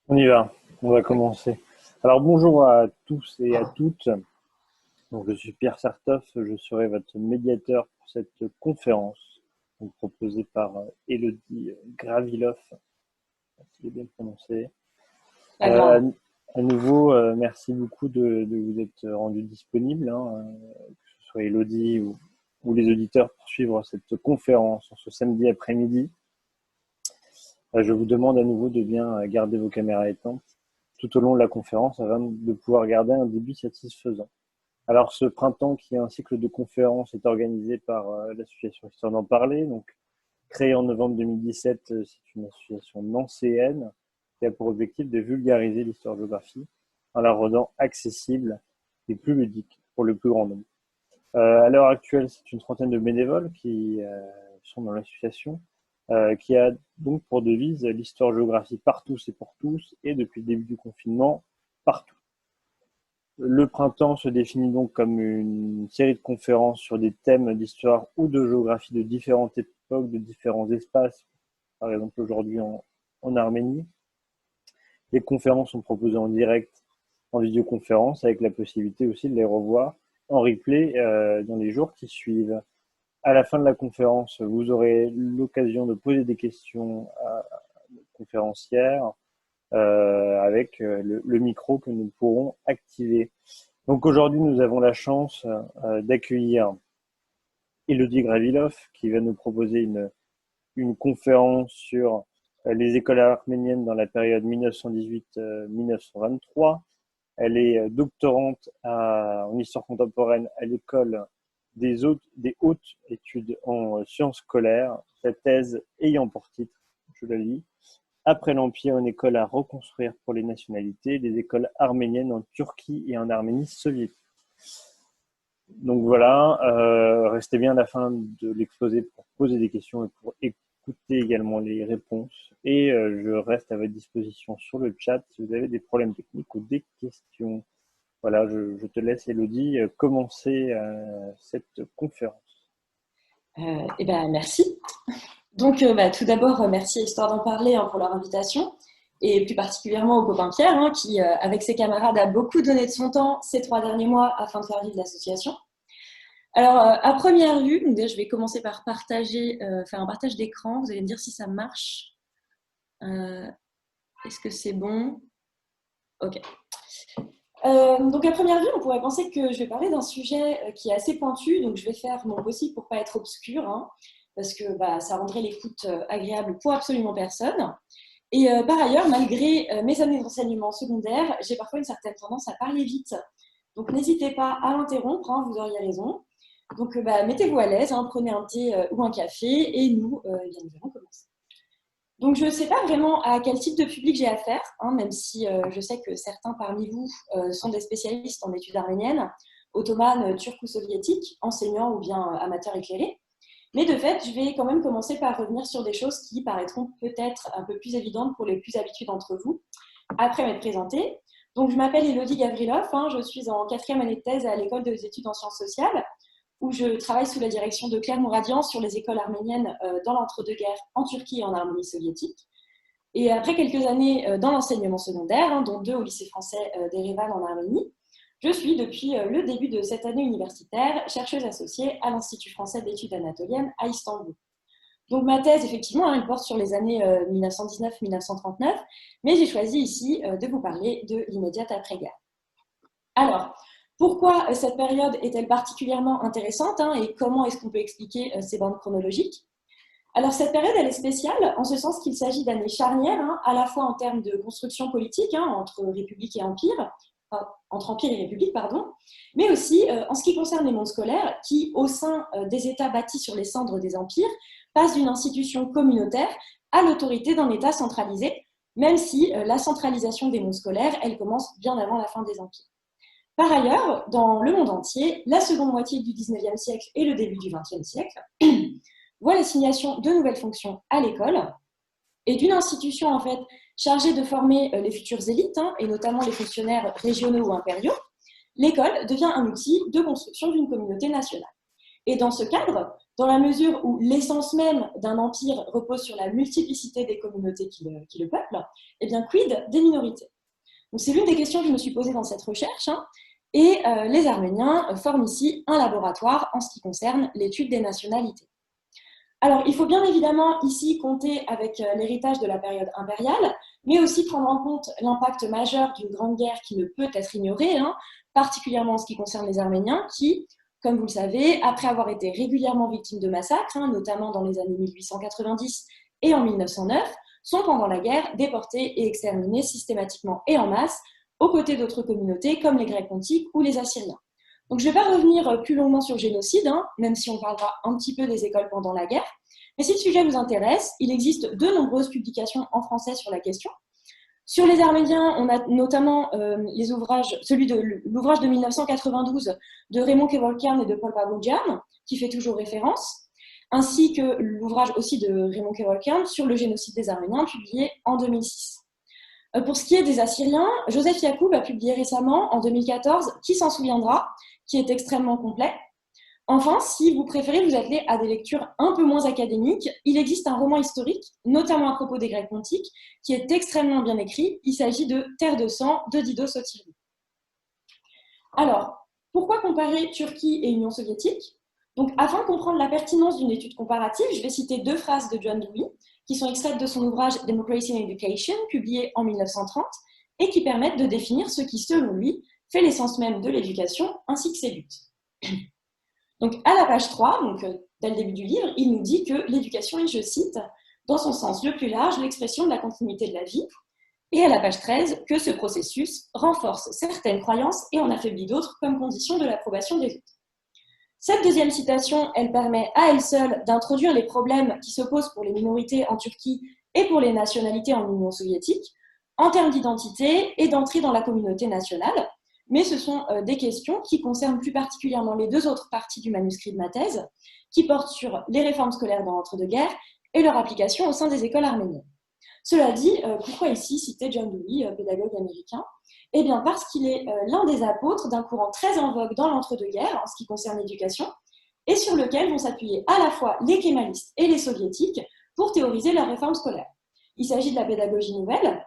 On y va, on va commencer. Alors bonjour à tous et à toutes. Donc, je suis Pierre Sartoff, je serai votre médiateur pour cette conférence donc, proposée par Elodie Graviloff, si j'ai bien prononcé. Pas Euh, grave. à nouveau, merci beaucoup de vous être rendu disponible, que ce soit Elodie ou les auditeurs pour suivre cette conférence en ce samedi après-midi. Je vous demande à nouveau de bien garder vos caméras éteintes tout au long de la conférence afin de pouvoir garder un débit satisfaisant. Alors, ce printemps, qui est un cycle de conférences, est organisé par l'association Histoire d'en parler. Donc, créée en novembre 2017, c'est une association nancéenne qui a pour objectif de vulgariser l'histoire-géographie en la rendant accessible et plus ludique pour le plus grand nombre. À l'heure actuelle, c'est une trentaine de bénévoles qui sont dans l'association, qui a donc pour devise l'histoire-géographie par tous et pour tous, et depuis le début du confinement, partout. Le printemps se définit donc comme une série de conférences sur des thèmes d'histoire ou de géographie de différentes époques, de différents espaces, par exemple aujourd'hui en Arménie. Les conférences sont proposées en direct, en vidéoconférence, avec la possibilité aussi de les revoir en replay dans les jours qui suivent. À la fin de la conférence, vous aurez l'occasion de poser des questions à nos conférencières avec le micro que nous pourrons activer. Donc aujourd'hui, nous avons la chance d'accueillir Elodie Graviloff qui va nous proposer une conférence sur les écoles arméniennes dans la période 1918-1923. Elle est doctorante en histoire contemporaine à l'école des hautes études en sciences scolaires. Sa thèse ayant pour titre, je la lis, après l'Empire, une école à reconstruire pour les nationalités, les écoles arméniennes en Turquie et en Arménie soviétique. Donc voilà, restez bien à la fin de l'exposé pour poser des questions et pour écouter également les réponses. Et je reste à votre disposition sur le chat si vous avez des problèmes techniques ou des questions. Voilà, je te laisse, Elodie, commencer cette conférence. Merci. Donc, tout d'abord, merci à Histoire d'en parler pour leur invitation, et plus particulièrement au copain Pierre, qui, avec ses camarades, a beaucoup donné de son temps ces 3 derniers mois afin de faire vivre l'association. Alors, à première vue, donc déjà, je vais commencer par faire un partage d'écran. Vous allez me dire si ça marche. Euh, Est-ce que c'est bon? Ok. Donc à première vue, on pourrait penser que je vais parler d'un sujet qui est assez pointu, donc je vais faire mon possible pour pas être obscur, parce que ça rendrait l'écoute agréable pour absolument personne. Et par ailleurs, malgré mes années d'enseignement secondaire, j'ai parfois une certaine tendance à parler vite. Donc n'hésitez pas à m'interrompre, vous auriez raison. Donc mettez-vous à l'aise, prenez un thé ou un café, et nous allons commencer. Donc, je ne sais pas vraiment à quel type de public j'ai affaire, même si je sais que certains parmi vous sont des spécialistes en études arméniennes, ottomanes, turques ou soviétiques, enseignants ou bien amateurs éclairés. Mais de fait, je vais quand même commencer par revenir sur des choses qui paraîtront peut-être un peu plus évidentes pour les plus habitués d'entre vous, après m'être présentée. Donc, je m'appelle Elodie Gavrilov, je suis en 4e année de thèse à l'école des études en sciences sociales, où je travaille sous la direction de Claire Mouradian sur les écoles arméniennes dans l'entre-deux-guerres en Turquie et en Arménie soviétique. Et après quelques années dans l'enseignement secondaire, dont 2 au lycée français d'Erevan en Arménie, je suis depuis le début de cette année universitaire chercheuse associée à l'Institut français d'études anatoliennes à Istanbul. Donc ma thèse, effectivement, elle porte sur les années 1919-1939, mais j'ai choisi ici de vous parler de l'immédiate après-guerre. Alors, pourquoi cette période est-elle particulièrement intéressante et comment est-ce qu'on peut expliquer ces bandes chronologiques? Alors, cette période, elle est spéciale en ce sens qu'il s'agit d'années charnières, à la fois en termes de construction politique, entre République et Empire, entre Empire et République, pardon, mais aussi en ce qui concerne les mondes scolaires, qui, au sein des États bâtis sur les cendres des empires, passent d'une institution communautaire à l'autorité d'un État centralisé, même si la centralisation des mondes scolaires, elle commence bien avant la fin des empires. Par ailleurs, dans le monde entier, la seconde moitié du 19e siècle et le début du 20e siècle voient l'assignation de nouvelles fonctions à l'école et d'une institution en fait chargée de former les futures élites, et notamment les fonctionnaires régionaux ou impériaux. L'école devient un outil de construction d'une communauté nationale. Et dans ce cadre, dans la mesure où l'essence même d'un empire repose sur la multiplicité des communautés qui le peuplent, eh bien, quid des minorités? Donc, c'est l'une des questions que je me suis posée dans cette recherche, hein, et les Arméniens forment ici un laboratoire en ce qui concerne l'étude des nationalités. Alors, il faut bien évidemment ici compter avec l'héritage de la période impériale, mais aussi prendre en compte l'impact majeur d'une grande guerre qui ne peut être ignorée, hein, particulièrement en ce qui concerne les Arméniens, qui, comme vous le savez, après avoir été régulièrement victimes de massacres, hein, notamment dans les années 1890 et en 1909, sont pendant la guerre déportés et exterminés systématiquement et en masse, aux côtés d'autres communautés comme les Grecs pontiques ou les Assyriens. Donc je ne vais pas revenir plus longuement sur le génocide, hein, même si on parlera un petit peu des écoles pendant la guerre. Mais si le sujet vous intéresse, il existe de nombreuses publications en français sur la question. Sur les Arméniens, on a notamment l'ouvrage de 1992 de Raymond Kevorkian et de Paul Pavlovian, qui fait toujours référence, ainsi que l'ouvrage aussi de Raymond Kevorkian sur le génocide des Arméniens, publié en 2006. Pour ce qui est des Assyriens, Joseph Yacoub a publié récemment, en 2014, Qui s'en souviendra, qui est extrêmement complet. Enfin, si vous préférez vous atteler à des lectures un peu moins académiques, il existe un roman historique, notamment à propos des Grecs pontiques, qui est extrêmement bien écrit. Il s'agit de Terre de sang de Dido Sotiris. Alors, pourquoi comparer Turquie et Union soviétique? Donc, afin de comprendre la pertinence d'une étude comparative, je vais citer deux phrases de John Dewey, qui sont extraites de son ouvrage Democracy and Education, publié en 1930, et qui permettent de définir ce qui, selon lui, fait l'essence même de l'éducation, ainsi que ses buts. Donc, à la page 3, dès le début du livre, il nous dit que l'éducation est, je cite, dans son sens le plus large, l'expression de la continuité de la vie, et à la page 13, que ce processus renforce certaines croyances et en affaiblit d'autres comme condition de l'approbation des autres. Cette deuxième citation, elle permet à elle seule d'introduire les problèmes qui se posent pour les minorités en Turquie et pour les nationalités en Union soviétique, en termes d'identité et d'entrée dans la communauté nationale, mais ce sont des questions qui concernent plus particulièrement les deux autres parties du manuscrit de ma thèse, qui portent sur les réformes scolaires dans l'entre-deux-guerres et leur application au sein des écoles arméniennes. Cela dit, pourquoi ici citer John Dewey, pédagogue américain? Eh bien parce qu'il est l'un des apôtres d'un courant très en vogue dans l'entre-deux-guerres en ce qui concerne l'éducation, et sur lequel vont s'appuyer à la fois les kémalistes et les soviétiques pour théoriser leurs réformes scolaires. Il s'agit de la pédagogie nouvelle.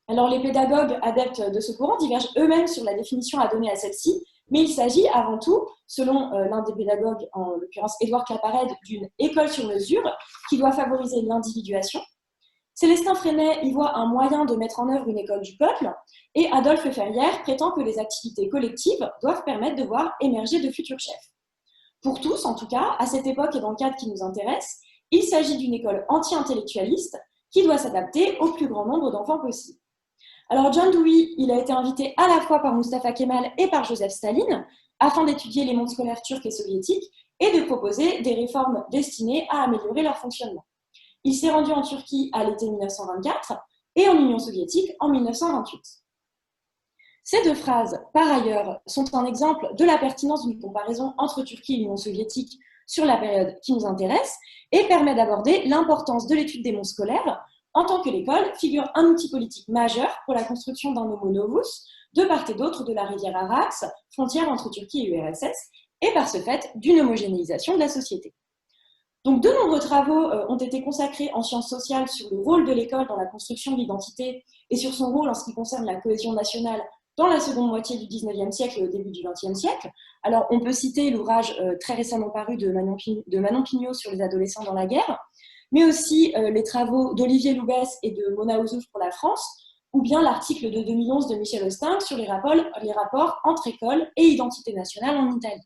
Alors les pédagogues adeptes de ce courant divergent eux-mêmes sur la définition à donner à celle-ci, mais il s'agit avant tout, selon l'un des pédagogues, en l'occurrence Édouard Claparède, d'une école sur mesure qui doit favoriser l'individuation. Célestin Freinet y voit un moyen de mettre en œuvre une école du peuple, et Adolphe Ferrière prétend que les activités collectives doivent permettre de voir émerger de futurs chefs. Pour tous, en tout cas, à cette époque et dans le cadre qui nous intéresse, il s'agit d'une école anti-intellectualiste qui doit s'adapter au plus grand nombre d'enfants possible. Alors John Dewey, il a été invité à la fois par Mustafa Kemal et par Joseph Staline afin d'étudier les mondes scolaires turcs et soviétiques et de proposer des réformes destinées à améliorer leur fonctionnement. Il s'est rendu en Turquie à l'été 1924 et en Union soviétique en 1928. Ces deux phrases, par ailleurs, sont un exemple de la pertinence d'une comparaison entre Turquie et Union soviétique sur la période qui nous intéresse et permet d'aborder l'importance de l'étude des mondes scolaires en tant que l'école figure un outil politique majeur pour la construction d'un homo novus de part et d'autre de la rivière Araxe, frontière entre Turquie et URSS, et par ce fait d'une homogénéisation de la société. Donc, de nombreux travaux ont été consacrés en sciences sociales sur le rôle de l'école dans la construction de l'identité et sur son rôle en ce qui concerne la cohésion nationale dans la seconde moitié du XIXe siècle et au début du XXe siècle. Alors, on peut citer l'ouvrage très récemment paru de Manon Pignot sur les adolescents dans la guerre, mais aussi les travaux d'Olivier Loubès et de Mona Ozouf pour la France, ou bien l'article de 2011 de Michel Hosting sur les rapports entre école et identité nationale en Italie.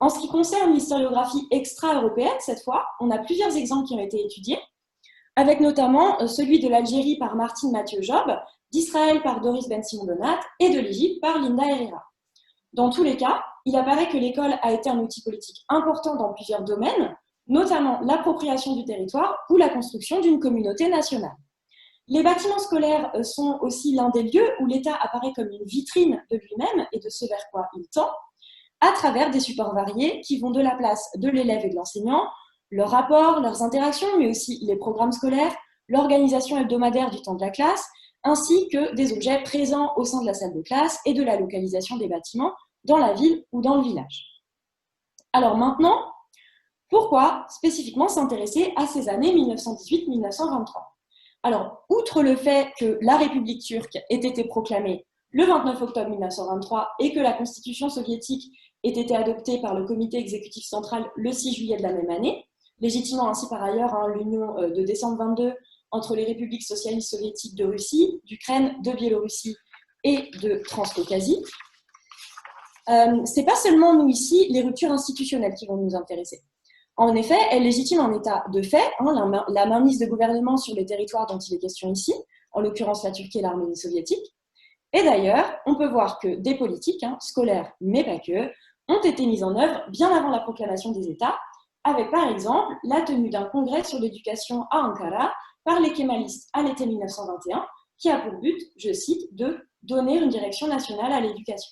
En ce qui concerne l'historiographie extra-européenne, cette fois, on a plusieurs exemples qui ont été étudiés, avec notamment celui de l'Algérie par Martine Mathieu-Job, d'Israël par Doris Ben-Simon-Donat et de l'Égypte par Linda Herrera. Dans tous les cas, il apparaît que l'école a été un outil politique important dans plusieurs domaines, notamment l'appropriation du territoire ou la construction d'une communauté nationale. Les bâtiments scolaires sont aussi l'un des lieux où l'État apparaît comme une vitrine de lui-même et de ce vers quoi il tend, à travers des supports variés qui vont de la place de l'élève et de l'enseignant, leurs rapports, leurs interactions, mais aussi les programmes scolaires, l'organisation hebdomadaire du temps de la classe, ainsi que des objets présents au sein de la salle de classe et de la localisation des bâtiments dans la ville ou dans le village. Alors maintenant, Pourquoi spécifiquement s'intéresser à ces années 1918-1923? Alors, outre le fait que la République turque ait été proclamée le 29 octobre 1923 et que la constitution soviétique ait été adoptée par le comité exécutif central le 6 juillet de la même année, légitimant ainsi par ailleurs l'union de décembre 22 entre les républiques socialistes soviétiques de Russie, d'Ukraine, de Biélorussie et de Transcaucasie. Ce n'est pas seulement, nous ici, les ruptures institutionnelles qui vont nous intéresser. En effet, elle légitime un état de fait, la mainmise de gouvernement sur les territoires dont il est question ici, en l'occurrence la Turquie et l'Arménie soviétique. Et d'ailleurs, on peut voir que des politiques, scolaires mais pas que, ont été mises en œuvre bien avant la proclamation des États, avec par exemple la tenue d'un congrès sur l'éducation à Ankara par les kémalistes à l'été 1921, qui a pour but, je cite, de donner une direction nationale à l'éducation.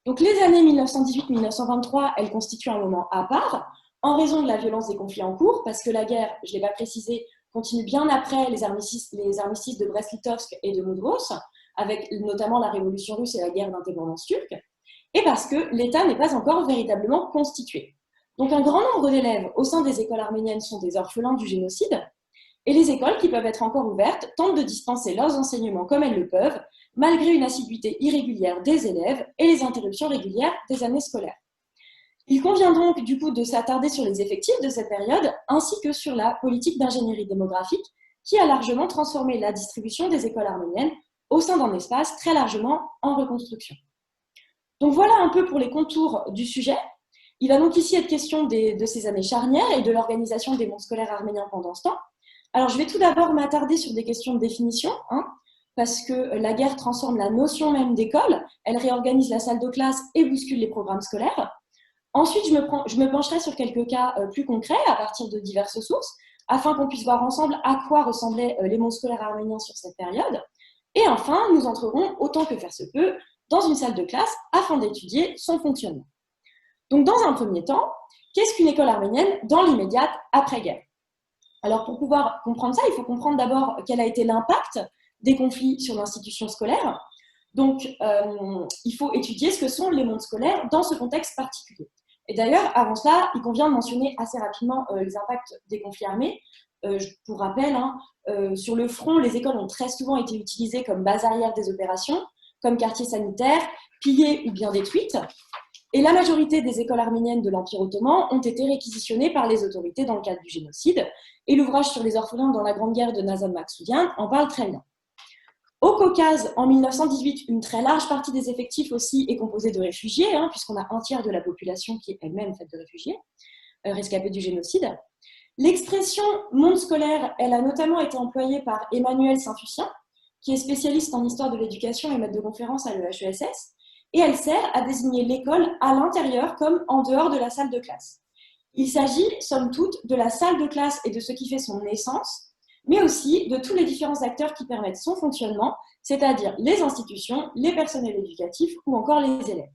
Donc les années 1918-1923, elles constituent un moment à part, en raison de la violence des conflits en cours, parce que la guerre, je ne l'ai pas précisé, continue bien après les armistices de Brest-Litovsk et de Mudros, avec notamment la révolution russe et la guerre d'indépendance turque, et parce que l'État n'est pas encore véritablement constitué. Donc un grand nombre d'élèves au sein des écoles arméniennes sont des orphelins du génocide, et les écoles qui peuvent être encore ouvertes tentent de dispenser leurs enseignements comme elles le peuvent, malgré une assiduité irrégulière des élèves et les interruptions régulières des années scolaires. Il convient donc du coup de s'attarder sur les effectifs de cette période, ainsi que sur la politique d'ingénierie démographique qui a largement transformé la distribution des écoles arméniennes au sein d'un espace très largement en reconstruction. Donc voilà un peu pour les contours du sujet. Il va donc ici être question de ces années charnières et de l'organisation des mondes scolaires arméniens pendant ce temps. Alors je vais tout d'abord m'attarder sur des questions de définition, parce que la guerre transforme la notion même d'école, elle réorganise la salle de classe et bouscule les programmes scolaires. Ensuite, je me pencherai sur quelques cas plus concrets à partir de diverses sources, afin qu'on puisse voir ensemble à quoi ressemblaient les mondes scolaires arméniens sur cette période. Et enfin, nous entrerons, autant que faire se peut, dans une salle de classe afin d'étudier son fonctionnement. Donc, dans un premier temps, qu'est-ce qu'une école arménienne dans l'immédiate après-guerre? Alors, pour pouvoir comprendre ça, il faut comprendre d'abord quel a été l'impact des conflits sur l'institution scolaire. Donc, il faut étudier ce que sont les mondes scolaires dans ce contexte particulier. Et d'ailleurs, avant cela, il convient de mentionner assez rapidement les impacts des conflits armés. Pour rappel, sur le front, les écoles ont très souvent été utilisées comme base arrière des opérations, comme quartier sanitaire, pillées ou bien détruites. Et la majorité des écoles arméniennes de l'Empire ottoman ont été réquisitionnées par les autorités dans le cadre du génocide. Et l'ouvrage sur les orphelins dans la Grande Guerre de Nazım Maksudyan en parle très bien. Au Caucase, en 1918, une très large partie des effectifs aussi est composée de réfugiés, puisqu'on a un tiers de la population qui est elle-même faite de réfugiés, rescapés du génocide. L'expression monde scolaire, elle a notamment été employée par Emmanuel Saint-Fucien, qui est spécialiste en histoire de l'éducation et maître de conférence à l'EHESS, et elle sert à désigner l'école à l'intérieur comme en dehors de la salle de classe. Il s'agit, somme toute, de la salle de classe et de ce qui fait son essence, mais aussi de tous les différents acteurs qui permettent son fonctionnement, c'est-à-dire les institutions, les personnels éducatifs ou encore les élèves.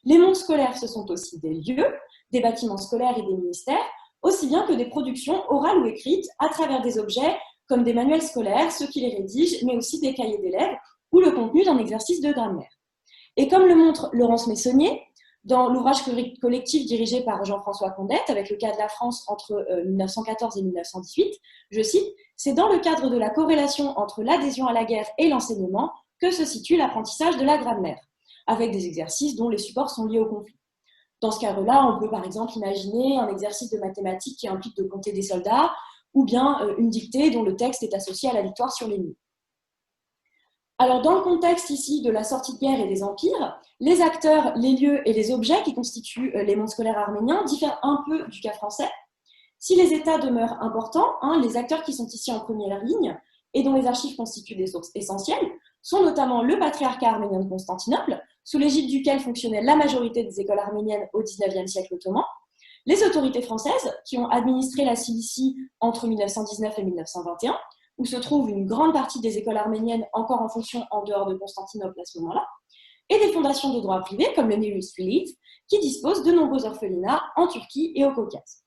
Les mondes scolaires, ce sont aussi des lieux, des bâtiments scolaires et des ministères, aussi bien que des productions orales ou écrites à travers des objets comme des manuels scolaires, ceux qui les rédigent, mais aussi des cahiers d'élèves ou le contenu d'un exercice de grammaire. Et comme le montre Laurence Messonnier, dans l'ouvrage collectif dirigé par Jean-François Condette avec le cas de la France entre 1914 et 1918, je cite, « C'est dans le cadre de la corrélation entre l'adhésion à la guerre et l'enseignement que se situe l'apprentissage de la grammaire, avec des exercices dont les supports sont liés au conflit. » Dans ce cadre-là, on peut par exemple imaginer un exercice de mathématiques qui implique de compter des soldats, ou bien une dictée dont le texte est associé à la victoire sur l'ennemi. Alors, dans le contexte ici de la sortie de guerre et des empires, les acteurs, les lieux et les objets qui constituent les mondes scolaires arméniens diffèrent un peu du cas français. Si les États demeurent importants, les acteurs qui sont ici en première ligne et dont les archives constituent des sources essentielles sont notamment le patriarcat arménien de Constantinople, sous l'égide duquel fonctionnait la majorité des écoles arméniennes au XIXe siècle ottoman, les autorités françaises qui ont administré la Cilicie entre 1919 et 1921, où se trouve une grande partie des écoles arméniennes encore en fonction en dehors de Constantinople à ce moment-là, et des fondations de droit privé comme le Neus Philippe, qui disposent de nombreux orphelinats en Turquie et au Caucase.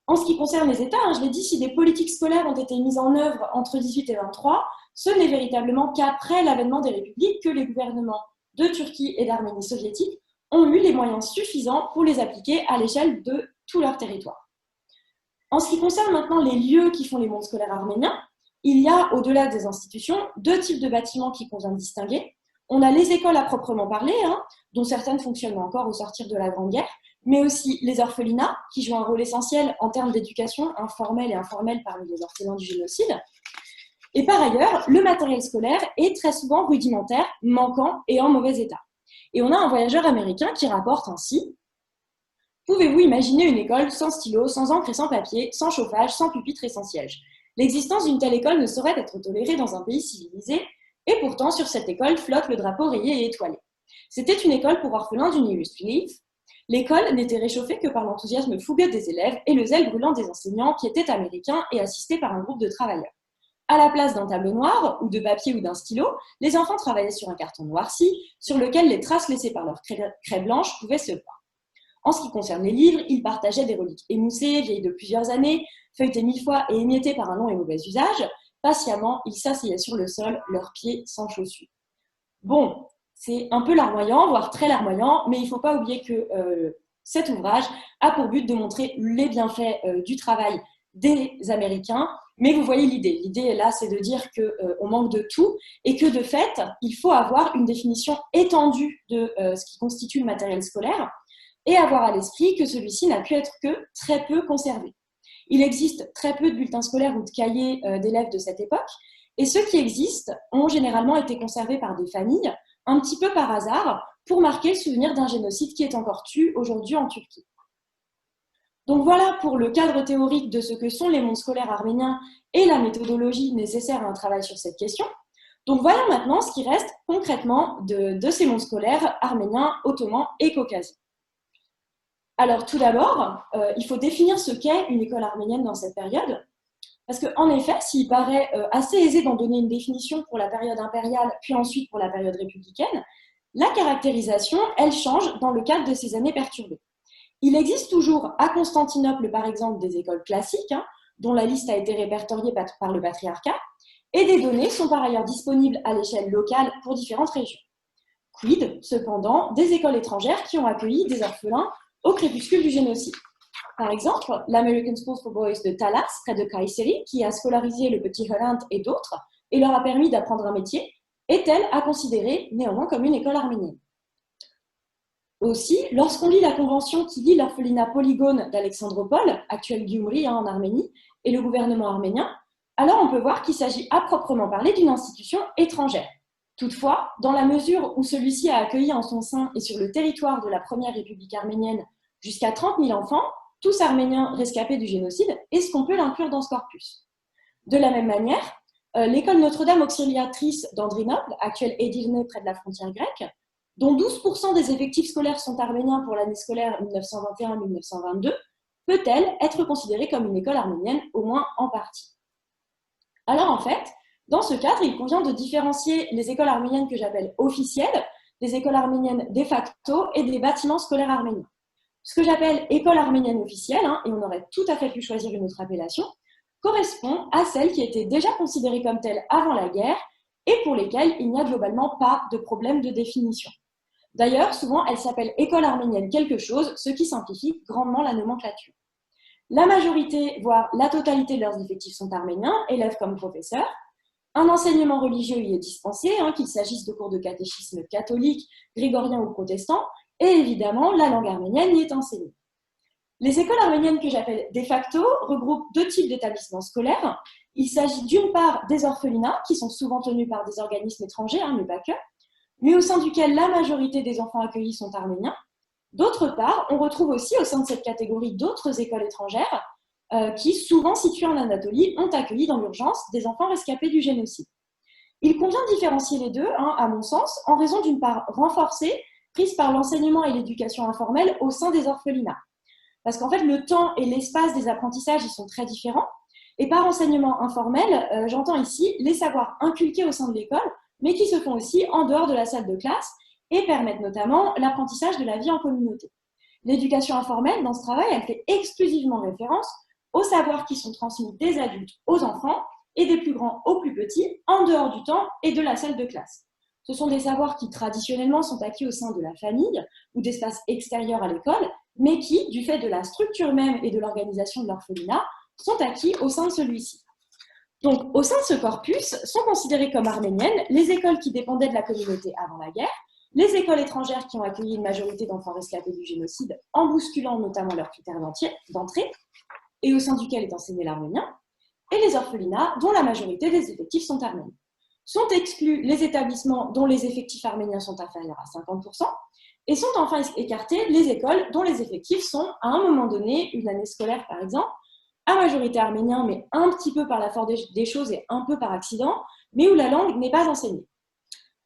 En ce qui concerne les États, je l'ai dit, si des politiques scolaires ont été mises en œuvre entre 18 et 23, ce n'est véritablement qu'après l'avènement des républiques que les gouvernements de Turquie et d'Arménie soviétique ont eu les moyens suffisants pour les appliquer à l'échelle de tout leur territoire. En ce qui concerne maintenant les lieux qui font les mondes scolaires arméniens, il y a, au-delà des institutions, deux types de bâtiments qu'il convient de distinguer. On a les écoles à proprement parler, dont certaines fonctionnent encore au sortir de la Grande Guerre, mais aussi les orphelinats, qui jouent un rôle essentiel en termes d'éducation informelle et informelle parmi les orphelins du génocide. Et par ailleurs, le matériel scolaire est très souvent rudimentaire, manquant et en mauvais état. Et on a un voyageur américain qui rapporte ainsi: pouvez-vous imaginer une école sans stylo, sans encre et sans papier, sans chauffage, sans pupitre et sans siège? L'existence d'une telle école ne saurait être tolérée dans un pays civilisé, et pourtant sur cette école flotte le drapeau rayé et étoilé. C'était une école pour orphelins du New Leaf. L'école n'était réchauffée que par l'enthousiasme fougueux des élèves et le zèle brûlant des enseignants qui étaient américains et assistés par un groupe de travailleurs. À la place d'un tableau noir, ou de papier ou d'un stylo, les enfants travaillaient sur un carton noirci, sur lequel les traces laissées par leur craie blanche pouvaient se voir. En ce qui concerne les livres, ils partageaient des reliques émoussées, vieilles de plusieurs années, feuilletées 1000 fois et émiettées par un long et mauvais usage. Patiemment, ils s'asseyaient sur le sol, leurs pieds sans chaussures. Bon, c'est un peu larmoyant, voire très larmoyant, mais il ne faut pas oublier que cet ouvrage a pour but de montrer les bienfaits du travail des Américains. Mais vous voyez l'idée. L'idée, là, c'est de dire qu'on manque de tout et que, de fait, il faut avoir une définition étendue de ce qui constitue le matériel scolaire et avoir à l'esprit que celui-ci n'a pu être que très peu conservé. Il existe très peu de bulletins scolaires ou de cahiers d'élèves de cette époque, et ceux qui existent ont généralement été conservés par des familles, un petit peu par hasard, pour marquer le souvenir d'un génocide qui est encore tué aujourd'hui en Turquie. Donc voilà pour le cadre théorique de ce que sont les mondes scolaires arméniens et la méthodologie nécessaire à un travail sur cette question. Donc voyons maintenant ce qui reste concrètement de ces mondes scolaires arméniens, ottomans et caucasiens. Alors tout d'abord, il faut définir ce qu'est une école arménienne dans cette période, parce qu'en effet, s'il paraît assez aisé d'en donner une définition pour la période impériale, puis ensuite pour la période républicaine, la caractérisation, elle change dans le cadre de ces années perturbées. Il existe toujours à Constantinople, par exemple, des écoles classiques, dont la liste a été répertoriée par le patriarcat, et des données sont par ailleurs disponibles à l'échelle locale pour différentes régions. Quid, cependant, des écoles étrangères qui ont accueilli des orphelins au crépuscule du génocide. Par exemple, l'American School for Boys de Talas, près de Kayseri, qui a scolarisé le petit Hrant et d'autres, et leur a permis d'apprendre un métier, est-elle à considérer néanmoins comme une école arménienne. Aussi, lorsqu'on lit la convention qui lie l'orphelinat Polygone d'Alexandropol, actuel Gyumri en Arménie, et le gouvernement arménien, alors on peut voir qu'il s'agit à proprement parler d'une institution étrangère. Toutefois, dans la mesure où celui-ci a accueilli en son sein et sur le territoire de la première République arménienne jusqu'à 30 000 enfants, tous arméniens rescapés du génocide, est-ce qu'on peut l'inclure dans ce corpus? De la même manière, l'école Notre-Dame auxiliatrice d'Andrinople, actuelle Edirne près de la frontière grecque, dont 12% des effectifs scolaires sont arméniens pour l'année scolaire 1921-1922, peut-elle être considérée comme une école arménienne, au moins en partie? Alors en fait, dans ce cadre, il convient de différencier les écoles arméniennes que j'appelle officielles, des écoles arméniennes de facto et des bâtiments scolaires arméniens. Ce que j'appelle école arménienne officielle, et on aurait tout à fait pu choisir une autre appellation, correspond à celles qui étaient déjà considérées comme telles avant la guerre et pour lesquelles il n'y a globalement pas de problème de définition. D'ailleurs, souvent, elles s'appellent école arménienne quelque chose, ce qui simplifie grandement la nomenclature. La majorité, voire la totalité de leurs effectifs sont arméniens, élèves comme professeurs. Un enseignement religieux y est dispensé, qu'il s'agisse de cours de catéchisme catholique, grégorien ou protestant, et évidemment, la langue arménienne y est enseignée. Les écoles arméniennes que j'appelle de facto regroupent deux types d'établissements scolaires. Il s'agit d'une part des orphelinats, qui sont souvent tenus par des organismes étrangers, mais pas que, mais au sein duquel la majorité des enfants accueillis sont arméniens. D'autre part, on retrouve aussi au sein de cette catégorie d'autres écoles étrangères qui, souvent situées en Anatolie, ont accueilli dans l'urgence des enfants rescapés du génocide. Il convient de différencier les deux, à mon sens, en raison d'une part renforcée prise par l'enseignement et l'éducation informelle au sein des orphelinats. Parce qu'en fait, le temps et l'espace des apprentissages y sont très différents. Et par enseignement informel, j'entends ici les savoirs inculqués au sein de l'école, mais qui se font aussi en dehors de la salle de classe et permettent notamment l'apprentissage de la vie en communauté. L'éducation informelle, dans ce travail, elle fait exclusivement référence aux savoirs qui sont transmis des adultes aux enfants et des plus grands aux plus petits, en dehors du temps et de la salle de classe. Ce sont des savoirs qui traditionnellement sont acquis au sein de la famille ou d'espaces extérieurs à l'école mais qui, du fait de la structure même et de l'organisation de l'orphelinat, sont acquis au sein de celui-ci. Donc, au sein de ce corpus, sont considérées comme arméniennes les écoles qui dépendaient de la communauté avant la guerre, les écoles étrangères qui ont accueilli une majorité d'enfants rescapés du génocide en bousculant notamment leurs critères d'entrée, et au sein duquel est enseigné l'arménien, et les orphelinats dont la majorité des effectifs sont arméniens. Sont exclus les établissements dont les effectifs arméniens sont inférieurs à 50%, et sont enfin écartés les écoles dont les effectifs sont, à un moment donné, une année scolaire par exemple, à majorité arménien, mais un petit peu par la force des choses et un peu par accident, mais où la langue n'est pas enseignée.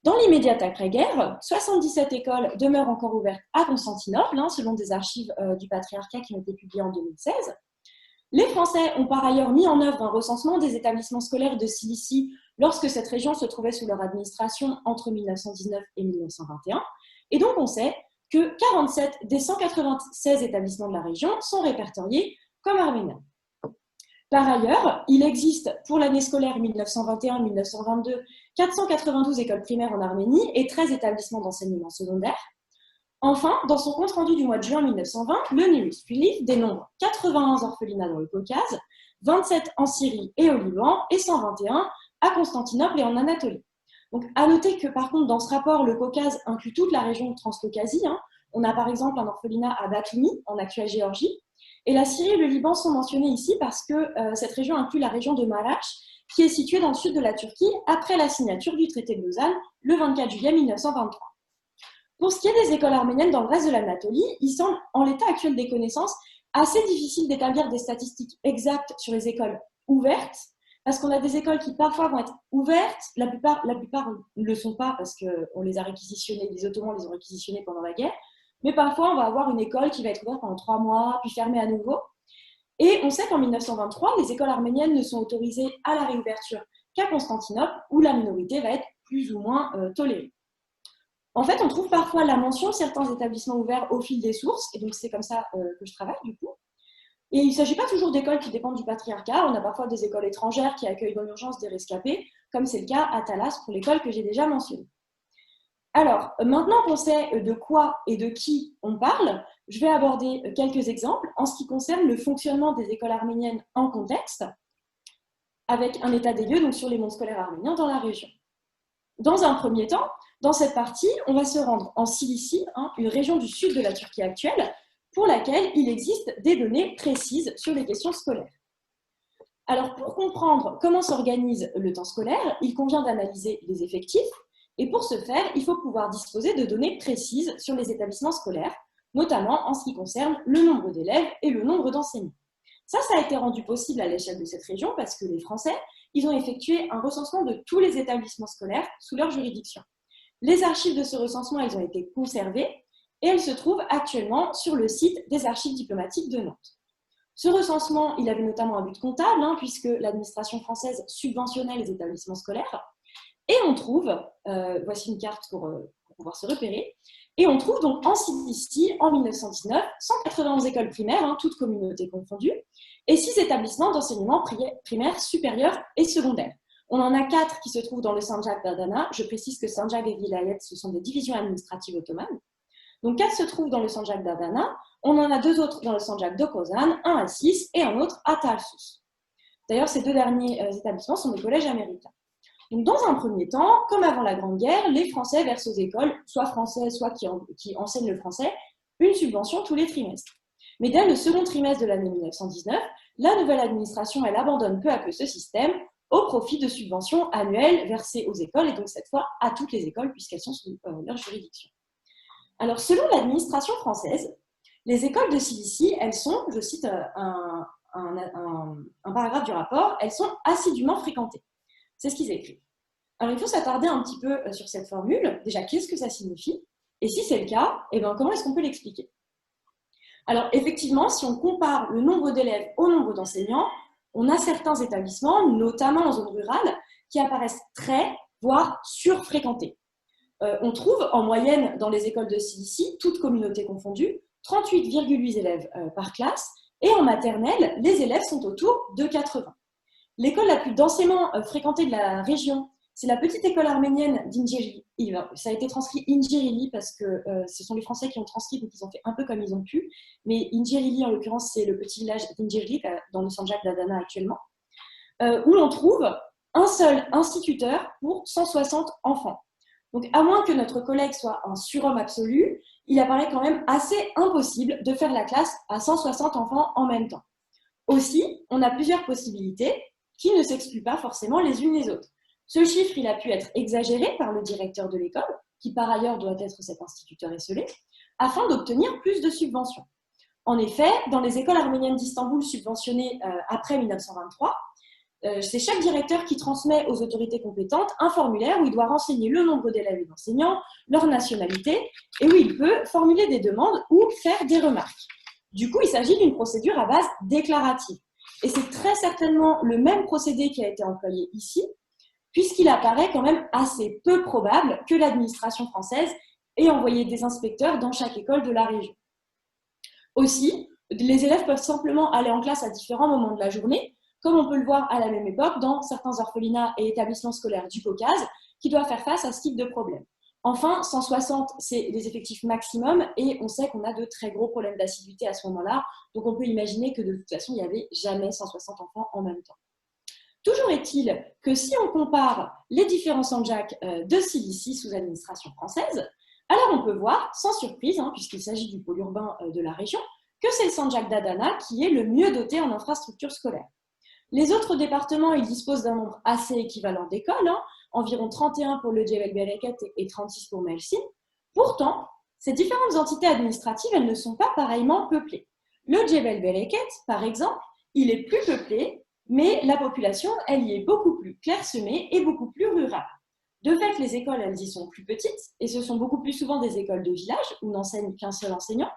Dans l'immédiate après-guerre, 77 écoles demeurent encore ouvertes à Constantinople, selon des archives du patriarcat qui ont été publiées en 2016. Les Français ont par ailleurs mis en œuvre un recensement des établissements scolaires de Cilicie lorsque cette région se trouvait sous leur administration entre 1919 et 1921. Et donc on sait que 47 des 196 établissements de la région sont répertoriés comme arméniens. Par ailleurs, il existe pour l'année scolaire 1921-1922 492 écoles primaires en Arménie et 13 établissements d'enseignement secondaire. Enfin, dans son compte-rendu du mois de juin 1920, le News Relief dénombre 81 orphelinats dans le Caucase, 27 en Syrie et au Liban et 121 à Constantinople et en Anatolie. Donc, à noter que par contre, dans ce rapport, le Caucase inclut toute la région de Transcaucasie. On a par exemple un orphelinat à Batumi, en actuelle Géorgie. Et la Syrie et le Liban sont mentionnés ici parce que cette région inclut la région de Maraş, qui est située dans le sud de la Turquie après la signature du traité de Lausanne le 24 juillet 1923. Pour ce qui est des écoles arméniennes dans le reste de l'Anatolie, il semble, en l'état actuel des connaissances, assez difficile d'établir des statistiques exactes sur les écoles ouvertes, parce qu'on a des écoles qui parfois vont être ouvertes, la plupart ne le sont pas parce qu'on les a réquisitionnées, les Ottomans les ont réquisitionnées pendant la guerre, mais parfois on va avoir une école qui va être ouverte pendant 3 mois, puis fermée à nouveau. Et on sait qu'en 1923, les écoles arméniennes ne sont autorisées à la réouverture qu'à Constantinople, où la minorité va être plus ou moins tolérée. En fait, on trouve parfois la mention de certains établissements ouverts au fil des sources, et donc c'est comme ça que je travaille du coup. Et il ne s'agit pas toujours d'écoles qui dépendent du patriarcat, on a parfois des écoles étrangères qui accueillent dans l'urgence des rescapés, comme c'est le cas à Talas pour l'école que j'ai déjà mentionnée. Alors, maintenant qu'on sait de quoi et de qui on parle, je vais aborder quelques exemples en ce qui concerne le fonctionnement des écoles arméniennes en contexte, avec un état des lieux donc sur les mondes scolaires arméniens dans la région. Dans un premier temps, dans cette partie, on va se rendre en Cilicie, une région du sud de la Turquie actuelle, pour laquelle il existe des données précises sur les questions scolaires. Alors, pour comprendre comment s'organise le temps scolaire, il convient d'analyser les effectifs, et pour ce faire, il faut pouvoir disposer de données précises sur les établissements scolaires, notamment en ce qui concerne le nombre d'élèves et le nombre d'enseignants. Ça a été rendu possible à l'échelle de cette région parce que les Français, ils ont effectué un recensement de tous les établissements scolaires sous leur juridiction. Les archives de ce recensement, elles ont été conservées et elles se trouvent actuellement sur le site des archives diplomatiques de Nantes. Ce recensement, il avait notamment un but comptable, puisque l'administration française subventionnait les établissements scolaires. Et on trouve, voici une carte pour pouvoir se repérer, et on trouve donc en Cilicie, en 1919, 191 écoles primaires, toutes communautés confondues, et 6 établissements d'enseignement primaire supérieur et secondaire. On en a 4 qui se trouvent dans le Sancak d'Adana. Je précise que Sancak et Vilayet, ce sont des divisions administratives ottomanes. Donc 4 se trouvent dans le Sancak d'Adana. On en a 2 autres dans le Sancak de Kozan, un à Sis et un autre à Tarsus. D'ailleurs, ces 2 derniers établissements sont des collèges américains. Donc, dans un premier temps, comme avant la Grande Guerre, les Français versent aux écoles, soit françaises, soit qui enseignent le français, une subvention tous les trimestres. Mais dès le second trimestre de l'année 1919, la nouvelle administration, elle abandonne peu à peu ce système au profit de subventions annuelles versées aux écoles, et donc cette fois à toutes les écoles, puisqu'elles sont sous leur juridiction. Alors, selon l'administration française, les écoles de Cilicie, elles sont, je cite un paragraphe du rapport, elles sont assidûment fréquentées. C'est ce qu'ils écrivent. Alors, il faut s'attarder un petit peu sur cette formule. Déjà, qu'est-ce que ça signifie? Et si c'est le cas, comment est-ce qu'on peut l'expliquer? Alors, effectivement, si on compare le nombre d'élèves au nombre d'enseignants, on a certains établissements, notamment en zone rurale, qui apparaissent très, voire surfréquentés. On trouve en moyenne dans les écoles de Cilicie, toutes communautés confondues, 38,8 élèves par classe, et en maternelle, les élèves sont autour de 80. L'école la plus densément fréquentée de la région, c'est la petite école arménienne d'Injiri. Ça a été transcrit Injirili parce que ce sont les Français qui ont transcrit, donc ils ont fait un peu comme ils ont pu. Mais Injirili, en l'occurrence, c'est le petit village d'Injiri, dans le Sanjak d'Adana actuellement, où l'on trouve un seul instituteur pour 160 enfants. Donc, à moins que notre collègue soit un surhomme absolu, il apparaît quand même assez impossible de faire la classe à 160 enfants en même temps. Aussi, on a plusieurs possibilités qui ne s'excluent pas forcément les unes les autres. Ce chiffre, il a pu être exagéré par le directeur de l'école, qui par ailleurs doit être cet instituteur esselé, afin d'obtenir plus de subventions. En effet, dans les écoles arméniennes d'Istanbul subventionnées après 1923, c'est chaque directeur qui transmet aux autorités compétentes un formulaire où il doit renseigner le nombre d'élèves et d'enseignants, leur nationalité, et où il peut formuler des demandes ou faire des remarques. Du coup, il s'agit d'une procédure à base déclarative. Et c'est très certainement le même procédé qui a été employé ici, puisqu'il apparaît quand même assez peu probable que l'administration française ait envoyé des inspecteurs dans chaque école de la région. Aussi, les élèves peuvent simplement aller en classe à différents moments de la journée, comme on peut le voir à la même époque dans certains orphelinats et établissements scolaires du Caucase, qui doivent faire face à ce type de problème. Enfin, 160, c'est les effectifs maximum, et on sait qu'on a de très gros problèmes d'assiduité à ce moment-là, donc on peut imaginer que de toute façon, il n'y avait jamais 160 enfants en même temps. Toujours est-il que si on compare les différents Sanjaks de Cilicie sous administration française, alors on peut voir, sans surprise, puisqu'il s'agit du pôle urbain de la région, que c'est le Sanjak d'Adana qui est le mieux doté en infrastructures scolaires. Les autres départements, ils disposent d'un nombre assez équivalent d'écoles, environ 31 pour le Djebel Bereket et 36 pour Mersin. Pourtant, ces différentes entités administratives, elles ne sont pas pareillement peuplées. Le Djebel Bereket, par exemple, il est plus peuplé, mais la population, elle y est beaucoup plus clairsemée et beaucoup plus rurale. De fait, les écoles, elles y sont plus petites, et ce sont beaucoup plus souvent des écoles de village où n'enseigne qu'un seul enseignant.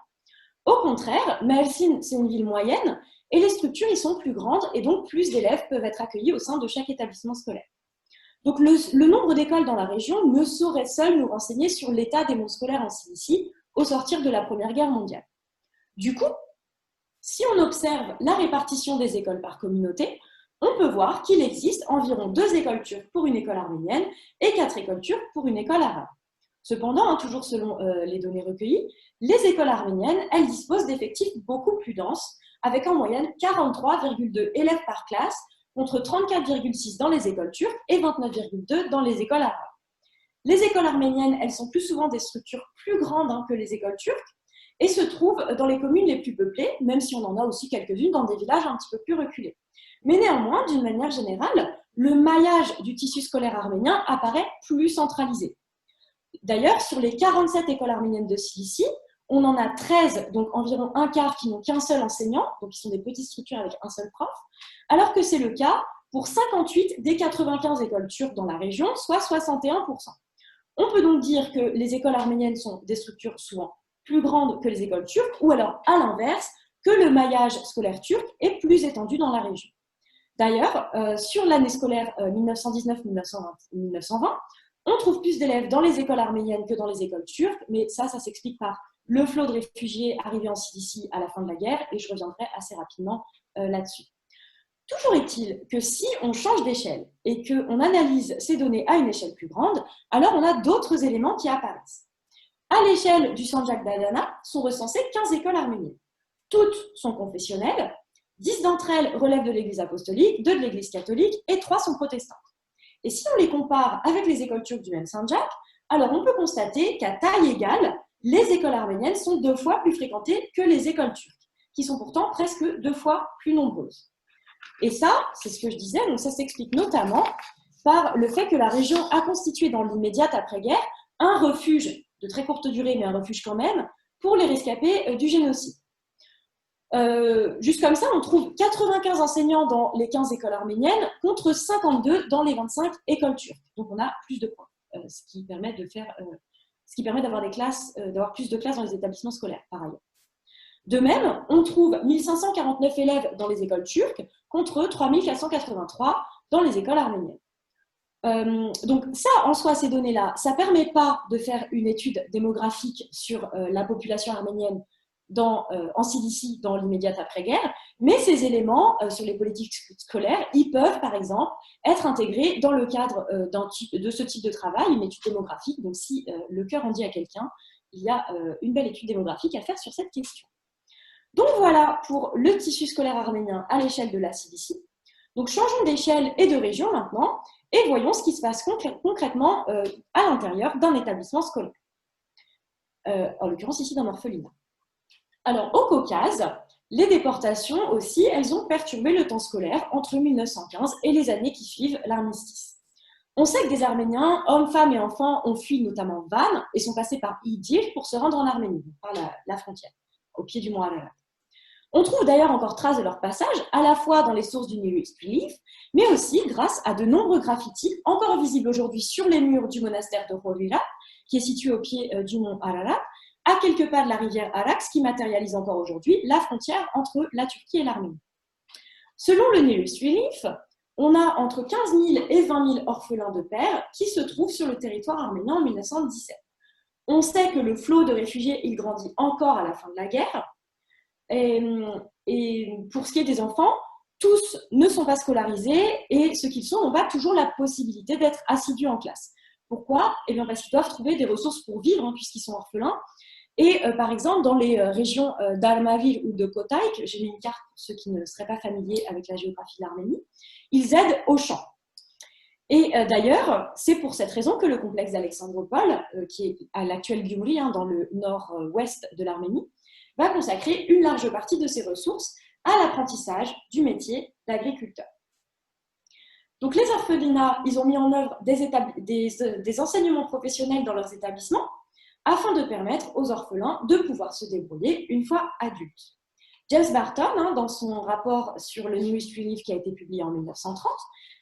Au contraire, Mersin, c'est une ville moyenne, et les structures y sont plus grandes, et donc plus d'élèves peuvent être accueillis au sein de chaque établissement scolaire. Donc le nombre d'écoles dans la région ne saurait seul nous renseigner sur l'état des mondes scolaires en Cilicie au sortir de la Première Guerre mondiale. Du coup, si on observe la répartition des écoles par communauté, on peut voir qu'il existe environ 2 écoles turques pour une école arménienne et 4 écoles turques pour une école arabe. Cependant, toujours selon les données recueillies, les écoles arméniennes, elles disposent d'effectifs beaucoup plus denses, avec en moyenne 43,2 élèves par classe, contre 34,6 dans les écoles turques et 29,2 dans les écoles arabes. Les écoles arméniennes, elles sont plus souvent des structures plus grandes que les écoles turques, et se trouvent dans les communes les plus peuplées, même si on en a aussi quelques-unes dans des villages un petit peu plus reculés. Mais néanmoins, d'une manière générale, le maillage du tissu scolaire arménien apparaît plus centralisé. D'ailleurs, sur les 47 écoles arméniennes de Cilicie, on en a 13, donc environ un quart, qui n'ont qu'un seul enseignant, donc qui sont des petites structures avec un seul prof, alors que c'est le cas pour 58 des 95 écoles turques dans la région, soit 61%. On peut donc dire que les écoles arméniennes sont des structures souvent plus grandes que les écoles turques, ou alors, à l'inverse, que le maillage scolaire turc est plus étendu dans la région. D'ailleurs, sur l'année scolaire 1919-1920, on trouve plus d'élèves dans les écoles arméniennes que dans les écoles turques, mais ça s'explique par le flot de réfugiés arrivés en Cilicie à la fin de la guerre, et je reviendrai assez rapidement là-dessus. Toujours est-il que si on change d'échelle et qu'on analyse ces données à une échelle plus grande, alors on a d'autres éléments qui apparaissent. À l'échelle du Sanjak d'Adana sont recensées 15 écoles arméniennes. Toutes sont confessionnelles, 10 d'entre elles relèvent de l'Église apostolique, 2 de l'Église catholique et 3 sont protestantes. Et si on les compare avec les écoles turques du même Sanjak, alors on peut constater qu'à taille égale, les écoles arméniennes sont 2 fois plus fréquentées que les écoles turques, qui sont pourtant presque 2 fois plus nombreuses. Et ça, c'est ce que je disais, donc ça s'explique notamment par le fait que la région a constitué dans l'immédiate après-guerre un refuge de très courte durée, mais un refuge quand même, pour les rescapés du génocide. Juste comme ça, on trouve 95 enseignants dans les 15 écoles arméniennes contre 52 dans les 25 écoles turques. Donc on a plus de points, ce qui permet d'avoir d'avoir plus de classes dans les établissements scolaires, par ailleurs. De même, on trouve 1549 élèves dans les écoles turques contre 3483 dans les écoles arméniennes. Donc ça, en soi, ces données-là, ça ne permet pas de faire une étude démographique sur la population arménienne en Cilicie dans l'immédiate après-guerre, mais ces éléments sur les politiques scolaires, ils peuvent par exemple être intégrés dans le cadre de ce type de travail, une étude démographique. Donc si le cœur en dit à quelqu'un, il y a une belle étude démographique à faire sur cette question. Donc voilà pour le tissu scolaire arménien à l'échelle de la Cilicie. Donc changeons d'échelle et de région maintenant et voyons ce qui se passe concrètement à l'intérieur d'un établissement scolaire. En l'occurrence ici d'un orphelinat. Alors au Caucase, les déportations aussi, elles ont perturbé le temps scolaire entre 1915 et les années qui suivent l'armistice. On sait que des Arméniens, hommes, femmes et enfants, ont fui notamment Van et sont passés par Idir pour se rendre en Arménie, par la frontière, au pied du mont Ararat. On trouve d'ailleurs encore trace de leur passage, à la fois dans les sources du Nilus Pilif, mais aussi grâce à de nombreux graffitis encore visibles aujourd'hui sur les murs du monastère de Rovira, qui est situé au pied du mont Ararat, à quelques pas de la rivière Arax, qui matérialise encore aujourd'hui la frontière entre la Turquie et l'Arménie. Selon le Nilus Pilif, on a entre 15 000 et 20 000 orphelins de père qui se trouvent sur le territoire arménien en 1917. On sait que le flot de réfugiés, il grandit encore à la fin de la guerre. Et pour ce qui est des enfants, tous ne sont pas scolarisés et ceux qu'ils sont n'ont pas toujours la possibilité d'être assidus en classe. Pourquoi ? Eh bien parce qu'ils doivent trouver des ressources pour vivre puisqu'ils sont orphelins. Et par exemple, dans les régions d'Armavir ou de Kotaïk, j'ai mis une carte pour ceux qui ne seraient pas familiers avec la géographie de l'Arménie, ils aident au champ. Et d'ailleurs, c'est pour cette raison que le complexe d'Alexandropol, qui est à l'actuel Gyumri, dans le nord-ouest de l'Arménie, va consacrer une large partie de ses ressources à l'apprentissage du métier d'agriculteur. Donc les orphelinats, ils ont mis en œuvre des enseignements professionnels dans leurs établissements afin de permettre aux orphelins de pouvoir se débrouiller une fois adultes. James Barton, dans son rapport sur le Nilus Pilif qui a été publié en 1930,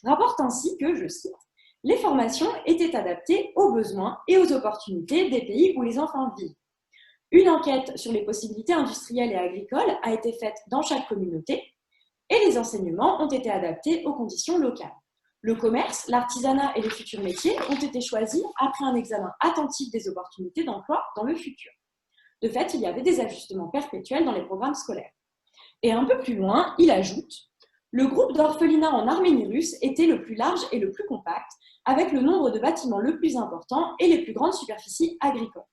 rapporte ainsi que, je cite, « Les formations étaient adaptées aux besoins et aux opportunités des pays où les enfants vivent. Une enquête sur les possibilités industrielles et agricoles a été faite dans chaque communauté et les enseignements ont été adaptés aux conditions locales. Le commerce, l'artisanat et les futurs métiers ont été choisis après un examen attentif des opportunités d'emploi dans le futur. De fait, il y avait des ajustements perpétuels dans les programmes scolaires. » Et un peu plus loin, il ajoute « Le groupe d'orphelinats en Arménie russe était le plus large et le plus compact, avec le nombre de bâtiments le plus important et les plus grandes superficies agricoles.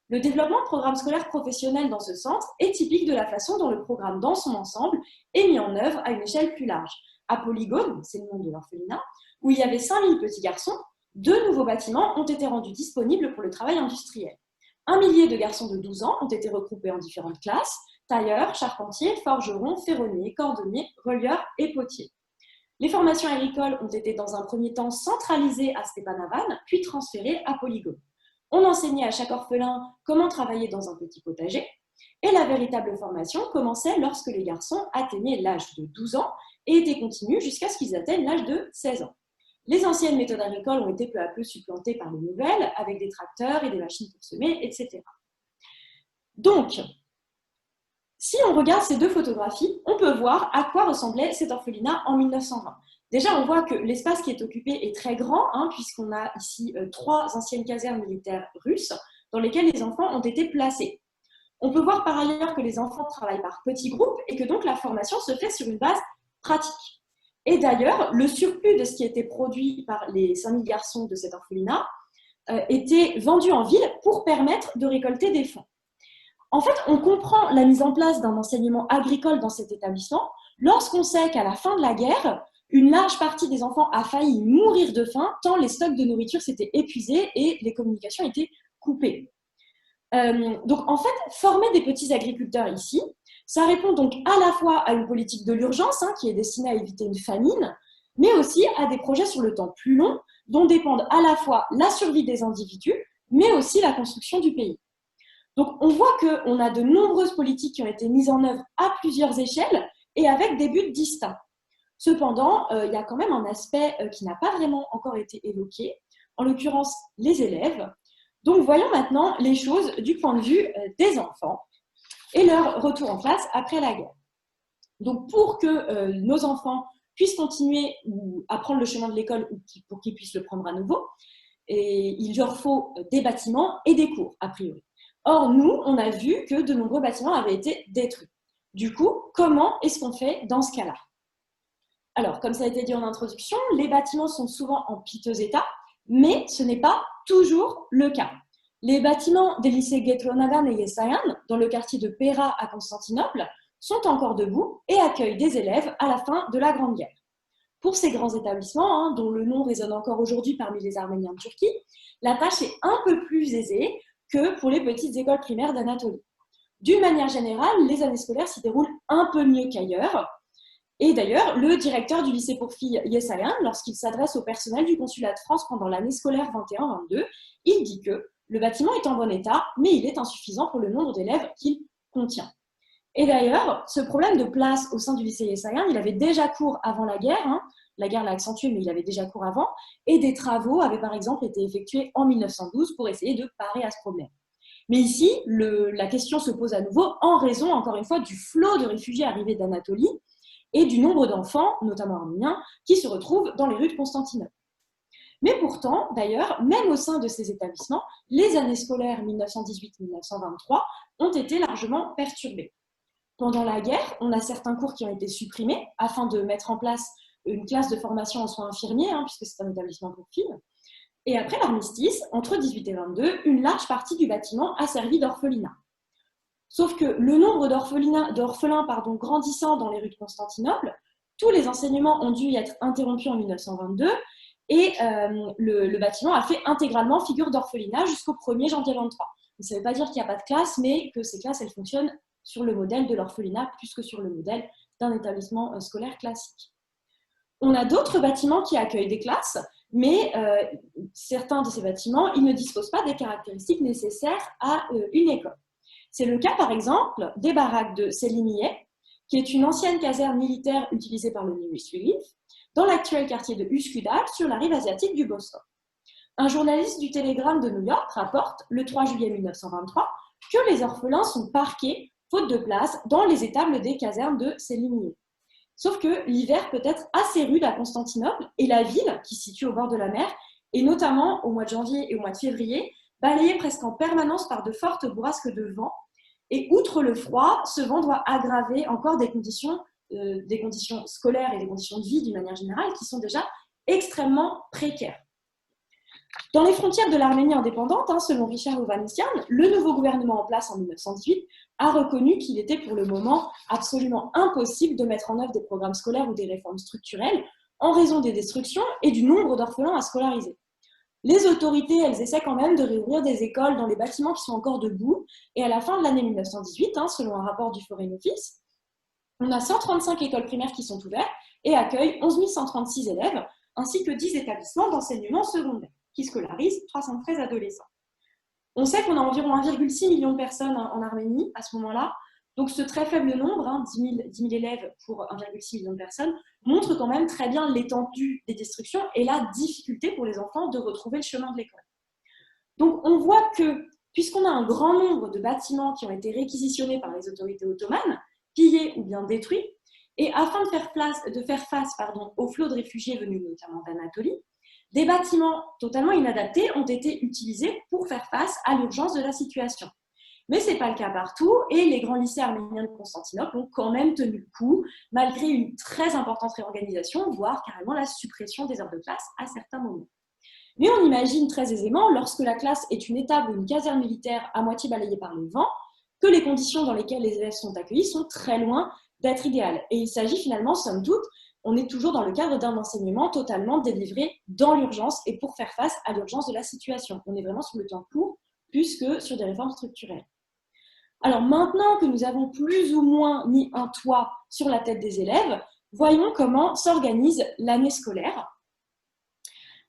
Le développement de programmes scolaires professionnels dans ce centre est typique de la façon dont le programme dans son ensemble est mis en œuvre à une échelle plus large. À Polygone, c'est le nom de l'orphelinat, où il y avait 5000 petits garçons, 2 nouveaux bâtiments ont été rendus disponibles pour le travail industriel. 1 millier de garçons de 12 ans ont été regroupés en différentes classes, tailleurs, charpentiers, forgerons, ferronniers, cordonniers, relieurs et potiers. Les formations agricoles ont été dans un premier temps centralisées à Stepanavan, puis transférées à Polygone. On enseignait à chaque orphelin comment travailler dans un petit potager, et la véritable formation commençait lorsque les garçons atteignaient l'âge de 12 ans et était continue jusqu'à ce qu'ils atteignent l'âge de 16 ans. Les anciennes méthodes agricoles ont été peu à peu supplantées par les nouvelles, avec des tracteurs et des machines pour semer, etc. Donc, si on regarde ces 2 photographies, on peut voir à quoi ressemblait cet orphelinat en 1920. Déjà, on voit que l'espace qui est occupé est très grand, puisqu'on a ici 3 anciennes casernes militaires russes dans lesquelles les enfants ont été placés. On peut voir par ailleurs que les enfants travaillent par petits groupes et que donc la formation se fait sur une base pratique. Et d'ailleurs, le surplus de ce qui était produit par les 5000 garçons de cet orphelinat était vendu en ville pour permettre de récolter des fonds. En fait, on comprend la mise en place d'un enseignement agricole dans cet établissement lorsqu'on sait qu'à la fin de la guerre, une large partie des enfants a failli mourir de faim tant les stocks de nourriture s'étaient épuisés et les communications étaient coupées. Donc, en fait, former des petits agriculteurs ici, ça répond donc à la fois à une politique de l'urgence qui est destinée à éviter une famine, mais aussi à des projets sur le temps plus long dont dépendent à la fois la survie des individus, mais aussi la construction du pays. Donc, on voit qu'on a de nombreuses politiques qui ont été mises en œuvre à plusieurs échelles et avec des buts distincts. Cependant, il y a quand même un aspect qui n'a pas vraiment encore été évoqué, en l'occurrence les élèves. Donc, voyons maintenant les choses du point de vue des enfants et leur retour en classe après la guerre. Donc, pour que nos enfants puissent continuer à prendre le chemin de l'école ou pour qu'ils puissent le prendre à nouveau, il leur faut des bâtiments et des cours, a priori. Or, nous, on a vu que de nombreux bâtiments avaient été détruits. Du coup, comment est-ce qu'on fait dans ce cas-là? Alors, comme ça a été dit en introduction, les bâtiments sont souvent en piteux état, mais ce n'est pas toujours le cas. Les bâtiments des lycées Getlonagan et Yesayan, dans le quartier de Pera à Constantinople, sont encore debout et accueillent des élèves à la fin de la Grande Guerre. Pour ces grands établissements, dont le nom résonne encore aujourd'hui parmi les Arméniens de Turquie, la tâche est un peu plus aisée que pour les petites écoles primaires d'Anatolie. D'une manière générale, les années scolaires s'y déroulent un peu mieux qu'ailleurs. Et d'ailleurs, le directeur du lycée pour filles Yesayan, lorsqu'il s'adresse au personnel du consulat de France pendant l'année scolaire 21-22, il dit que le bâtiment est en bon état, mais il est insuffisant pour le nombre d'élèves qu'il contient. Et d'ailleurs, ce problème de place au sein du lycée Yesayan, il avait déjà cours avant la guerre. La guerre l'a accentué, mais il avait déjà cours avant. Et des travaux avaient par exemple été effectués en 1912 pour essayer de parer à ce problème. Mais ici, la question se pose à nouveau en raison, encore une fois, du flot de réfugiés arrivés d'Anatolie et du nombre d'enfants, notamment arméniens, qui se retrouvent dans les rues de Constantinople. Mais pourtant, d'ailleurs, même au sein de ces établissements, les années scolaires 1918-1923 ont été largement perturbées. Pendant la guerre, on a certains cours qui ont été supprimés afin de mettre en place une classe de formation en soins infirmiers, puisque c'est un établissement pour filles. Et après l'armistice, entre 18 et 22, une large partie du bâtiment a servi d'orphelinat. Sauf que le nombre d'orphelins grandissant dans les rues de Constantinople, tous les enseignements ont dû y être interrompus en 1922 et le bâtiment a fait intégralement figure d'orphelinat jusqu'au 1er janvier 23. Ça ne veut pas dire qu'il n'y a pas de classe, mais que ces classes elles fonctionnent sur le modèle de l'orphelinat plus que sur le modèle d'un établissement scolaire classique. On a d'autres bâtiments qui accueillent des classes, mais certains de ces bâtiments ils ne disposent pas des caractéristiques nécessaires à une école. C'est le cas, par exemple, des baraques de Selimiye, qui est une ancienne caserne militaire utilisée par le News Relief, dans l'actuel quartier de Üsküdar, sur la rive asiatique du Bosphore. Un journaliste du Télégramme de New York rapporte, le 3 juillet 1923, que les orphelins sont parqués, faute de place, dans les étables des casernes de Selimiye. Sauf que l'hiver peut être assez rude à Constantinople, et la ville, qui se situe au bord de la mer, et notamment au mois de janvier et au mois de février, balayée presque en permanence par de fortes bourrasques de vent. Et outre le froid, ce vent doit aggraver encore des conditions scolaires et des conditions de vie d'une manière générale qui sont déjà extrêmement précaires. Dans les frontières de l'Arménie indépendante, selon Richard Hovhannissian, le nouveau gouvernement en place en 1918 a reconnu qu'il était pour le moment absolument impossible de mettre en œuvre des programmes scolaires ou des réformes structurelles en raison des destructions et du nombre d'orphelins à scolariser. Les autorités, elles essaient quand même de réouvrir des écoles dans les bâtiments qui sont encore debout. Et à la fin de l'année 1918, selon un rapport du Foreign Office, on a 135 écoles primaires qui sont ouvertes et accueillent 11 136 élèves, ainsi que 10 établissements d'enseignement secondaire, qui scolarisent 313 adolescents. On sait qu'on a environ 1,6 million de personnes en Arménie à ce moment-là. Donc ce très faible nombre, 10 000 élèves pour 1,6 million de personnes, montre quand même très bien l'étendue des destructions et la difficulté pour les enfants de retrouver le chemin de l'école. Donc on voit que, puisqu'on a un grand nombre de bâtiments qui ont été réquisitionnés par les autorités ottomanes, pillés ou bien détruits, et afin de faire face au flot de réfugiés venus notamment d'Anatolie, des bâtiments totalement inadaptés ont été utilisés pour faire face à l'urgence de la situation. Mais ce n'est pas le cas partout, et les grands lycées arméniens de Constantinople ont quand même tenu le coup, malgré une très importante réorganisation, voire carrément la suppression des heures de classe à certains moments. Mais on imagine très aisément, lorsque la classe est une étable ou une caserne militaire à moitié balayée par le vent, que les conditions dans lesquelles les élèves sont accueillis sont très loin d'être idéales. Et il s'agit finalement, somme toute, on est toujours dans le cadre d'un enseignement totalement délivré dans l'urgence et pour faire face à l'urgence de la situation. On est vraiment sur le temps court, plus que sur des réformes structurelles. Alors maintenant que nous avons plus ou moins mis un toit sur la tête des élèves, voyons comment s'organise l'année scolaire.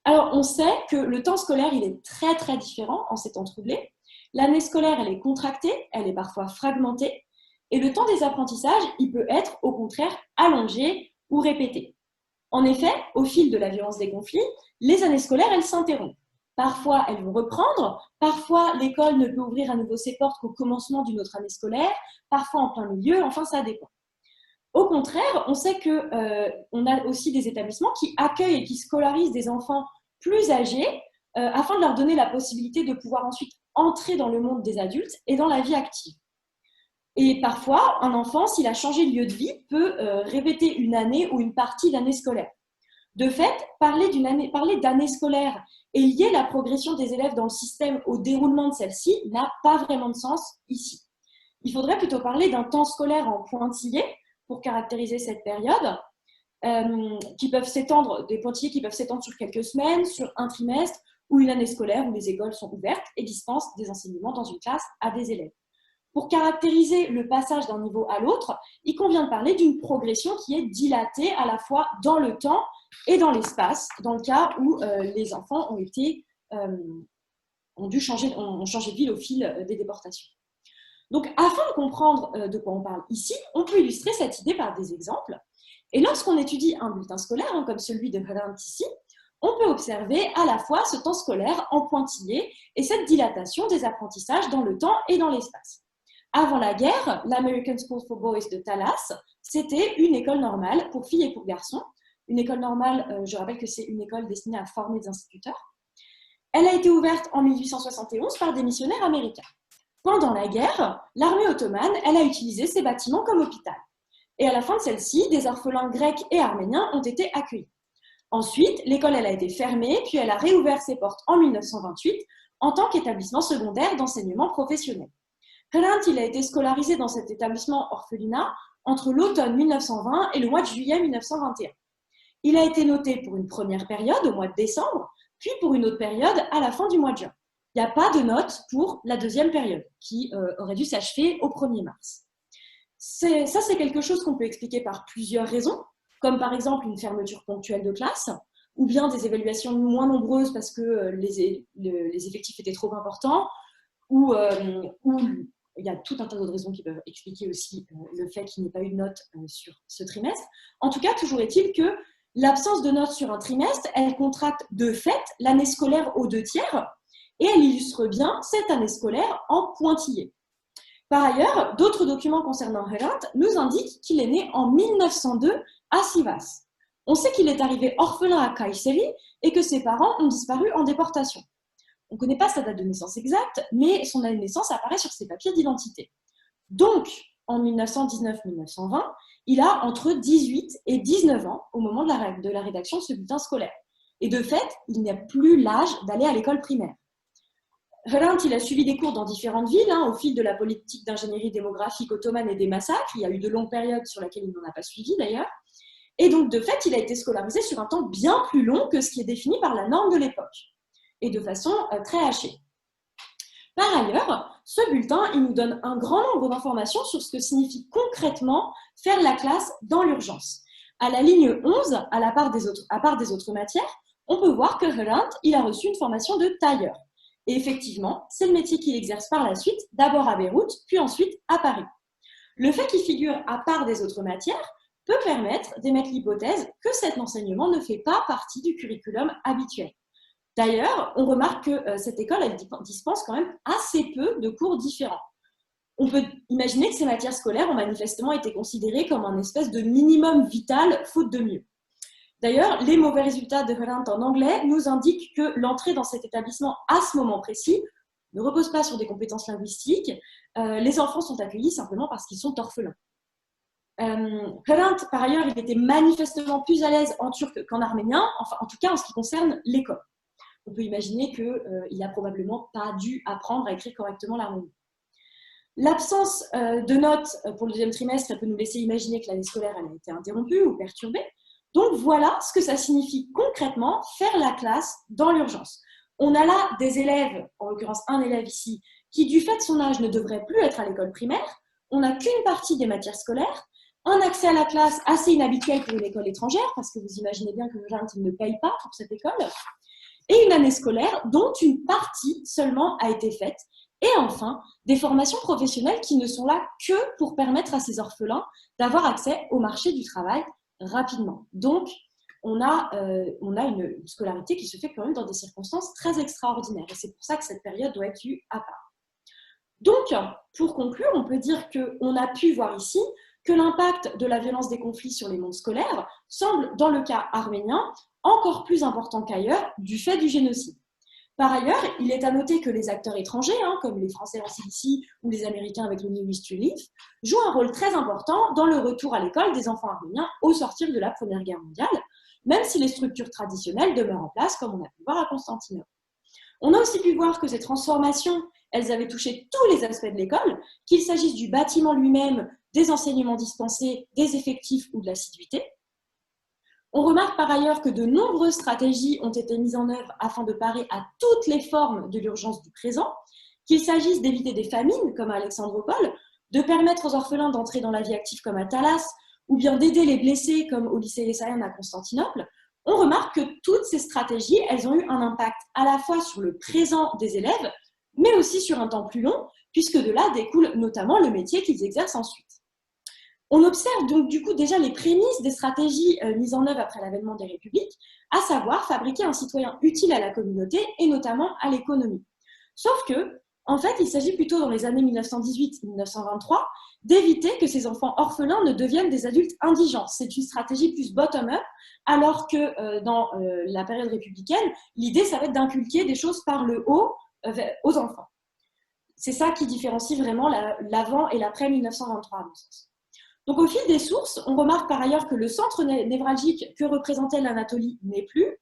Alors on sait que le temps scolaire il est très très différent en ces temps troublés. L'année scolaire elle est contractée, elle est parfois fragmentée, et le temps des apprentissages il peut être au contraire allongé ou répété. En effet, au fil de la violence des conflits, les années scolaires elles s'interrompent. Parfois, elles vont reprendre. Parfois, l'école ne peut ouvrir à nouveau ses portes qu'au commencement d'une autre année scolaire. Parfois, en plein milieu. Enfin, ça dépend. Au contraire, on sait qu'on a aussi des établissements qui accueillent et qui scolarisent des enfants plus âgés afin de leur donner la possibilité de pouvoir ensuite entrer dans le monde des adultes et dans la vie active. Et parfois, un enfant, s'il a changé de lieu de vie, peut répéter une année ou une partie d'année scolaire. De fait, parler d'année scolaire et lier la progression des élèves dans le système au déroulement de celle-ci n'a pas vraiment de sens ici. Il faudrait plutôt parler d'un temps scolaire en pointillés pour caractériser cette période, des pointillés qui peuvent s'étendre sur quelques semaines, sur un trimestre ou une année scolaire où les écoles sont ouvertes et dispensent des enseignements dans une classe à des élèves. Pour caractériser le passage d'un niveau à l'autre, il convient de parler d'une progression qui est dilatée à la fois dans le temps et dans l'espace, dans le cas où les enfants ont changé de ville au fil des déportations. Donc, afin de comprendre de quoi on parle ici, on peut illustrer cette idée par des exemples. Et lorsqu'on étudie un bulletin scolaire, comme celui de Heraint ici, on peut observer à la fois ce temps scolaire en pointillés et cette dilatation des apprentissages dans le temps et dans l'espace. Avant la guerre, l'American School for Boys de Tallaght, c'était une école normale pour filles et pour garçons. Une école normale, je rappelle que c'est une école destinée à former des instituteurs. Elle a été ouverte en 1871 par des missionnaires américains. Pendant la guerre, l'armée ottomane, elle a utilisé ces bâtiments comme hôpital. Et à la fin de celle-ci, des orphelins grecs et arméniens ont été accueillis. Ensuite, l'école elle a été fermée, puis elle a réouvert ses portes en 1928 en tant qu'établissement secondaire d'enseignement professionnel. Heraint, il a été scolarisé dans cet établissement orphelinat entre l'automne 1920 et le mois de juillet 1921. Il a été noté pour une première période au mois de décembre, puis pour une autre période à la fin du mois de juin. Il n'y a pas de note pour la deuxième période, qui aurait dû s'achever au 1er mars. C'est quelque chose qu'on peut expliquer par plusieurs raisons, comme par exemple une fermeture ponctuelle de classe, ou bien des évaluations moins nombreuses parce que les effectifs étaient trop importants, ou il y a tout un tas d'autres raisons qui peuvent expliquer aussi le fait qu'il n'y ait pas eu de notes sur ce trimestre. En tout cas, toujours est-il que l'absence de notes sur un trimestre, elle contracte de fait l'année scolaire aux 2/3 et elle illustre bien cette année scolaire en pointillés. Par ailleurs, d'autres documents concernant Heraint nous indiquent qu'il est né en 1902 à Sivas. On sait qu'il est arrivé orphelin à Kayseri et que ses parents ont disparu en déportation. On ne connaît pas sa date de naissance exacte, mais son année de naissance apparaît sur ses papiers d'identité. Donc, en 1919-1920, il a entre 18 et 19 ans au moment de la rédaction de ce bulletin scolaire. Et de fait, il n'a plus l'âge d'aller à l'école primaire. Heraint, il a suivi des cours dans différentes villes, au fil de la politique d'ingénierie démographique ottomane et des massacres. Il y a eu de longues périodes sur lesquelles il n'en a pas suivi d'ailleurs. Et donc, de fait, il a été scolarisé sur un temps bien plus long que ce qui est défini par la norme de l'époque, et de façon très hachée. Par ailleurs, ce bulletin, il nous donne un grand nombre d'informations sur ce que signifie concrètement faire la classe dans l'urgence. À la ligne 11, à part des autres matières, on peut voir que Heraint, il a reçu une formation de tailleur. Et effectivement, c'est le métier qu'il exerce par la suite, d'abord à Beyrouth, puis ensuite à Paris. Le fait qu'il figure à part des autres matières peut permettre d'émettre l'hypothèse que cet enseignement ne fait pas partie du curriculum habituel. D'ailleurs, on remarque que cette école elle dispense quand même assez peu de cours différents. On peut imaginer que ces matières scolaires ont manifestement été considérées comme un espèce de minimum vital, faute de mieux. D'ailleurs, les mauvais résultats de Heraint en anglais nous indiquent que l'entrée dans cet établissement à ce moment précis ne repose pas sur des compétences linguistiques. Les enfants sont accueillis simplement parce qu'ils sont orphelins. Heraint, par ailleurs, il était manifestement plus à l'aise en turc qu'en arménien, enfin, en tout cas en ce qui concerne l'école. On peut imaginer qu'il n'a probablement pas dû apprendre à écrire correctement l'arménien. L'absence de notes pour le deuxième trimestre elle peut nous laisser imaginer que l'année scolaire elle a été interrompue ou perturbée. Donc voilà ce que ça signifie concrètement, faire la classe dans l'urgence. On a là des élèves, en l'occurrence un élève ici, qui du fait de son âge ne devrait plus être à l'école primaire. On n'a qu'une partie des matières scolaires, un accès à la classe assez inhabituel pour une école étrangère, parce que vous imaginez bien que Heraint ne paye pas pour cette école, et une année scolaire dont une partie seulement a été faite. Et enfin, des formations professionnelles qui ne sont là que pour permettre à ces orphelins d'avoir accès au marché du travail rapidement. Donc, on a une scolarité qui se fait quand même dans des circonstances très extraordinaires. Et c'est pour ça que cette période doit être vue à part. Donc, pour conclure, on peut dire qu'on a pu voir ici que l'impact de la violence des conflits sur les mondes scolaires semble, dans le cas arménien, encore plus important qu'ailleurs du fait du génocide. Par ailleurs, il est à noter que les acteurs étrangers, comme les Français en Cilicie ou les Américains avec le New History Leaf, jouent un rôle très important dans le retour à l'école des enfants arméniens au sortir de la Première Guerre mondiale, même si les structures traditionnelles demeurent en place, comme on a pu voir à Constantinople. On a aussi pu voir que ces transformations, elles avaient touché tous les aspects de l'école, qu'il s'agisse du bâtiment lui-même, des enseignements dispensés, des effectifs ou de l'assiduité. On remarque par ailleurs que de nombreuses stratégies ont été mises en œuvre afin de parer à toutes les formes de l'urgence du présent, qu'il s'agisse d'éviter des famines, comme à Alexandropole, de permettre aux orphelins d'entrer dans la vie active comme à Talas, ou bien d'aider les blessés comme au lycée Essaïen à Constantinople. On remarque que toutes ces stratégies, elles ont eu un impact à la fois sur le présent des élèves, mais aussi sur un temps plus long, puisque de là découle notamment le métier qu'ils exercent ensuite. On observe donc du coup déjà les prémices des stratégies mises en œuvre après l'avènement des républiques, à savoir fabriquer un citoyen utile à la communauté et notamment à l'économie. Sauf que, en fait, il s'agit plutôt dans les années 1918-1923 d'éviter que ces enfants orphelins ne deviennent des adultes indigents. C'est une stratégie plus bottom-up, alors que dans la période républicaine, l'idée, ça va être d'inculquer des choses par le haut aux enfants. C'est ça qui différencie vraiment l'avant et l'après 1923, à mon sens. Donc, au fil des sources, on remarque par ailleurs que le centre névralgique que représentait l'Anatolie n'est plus,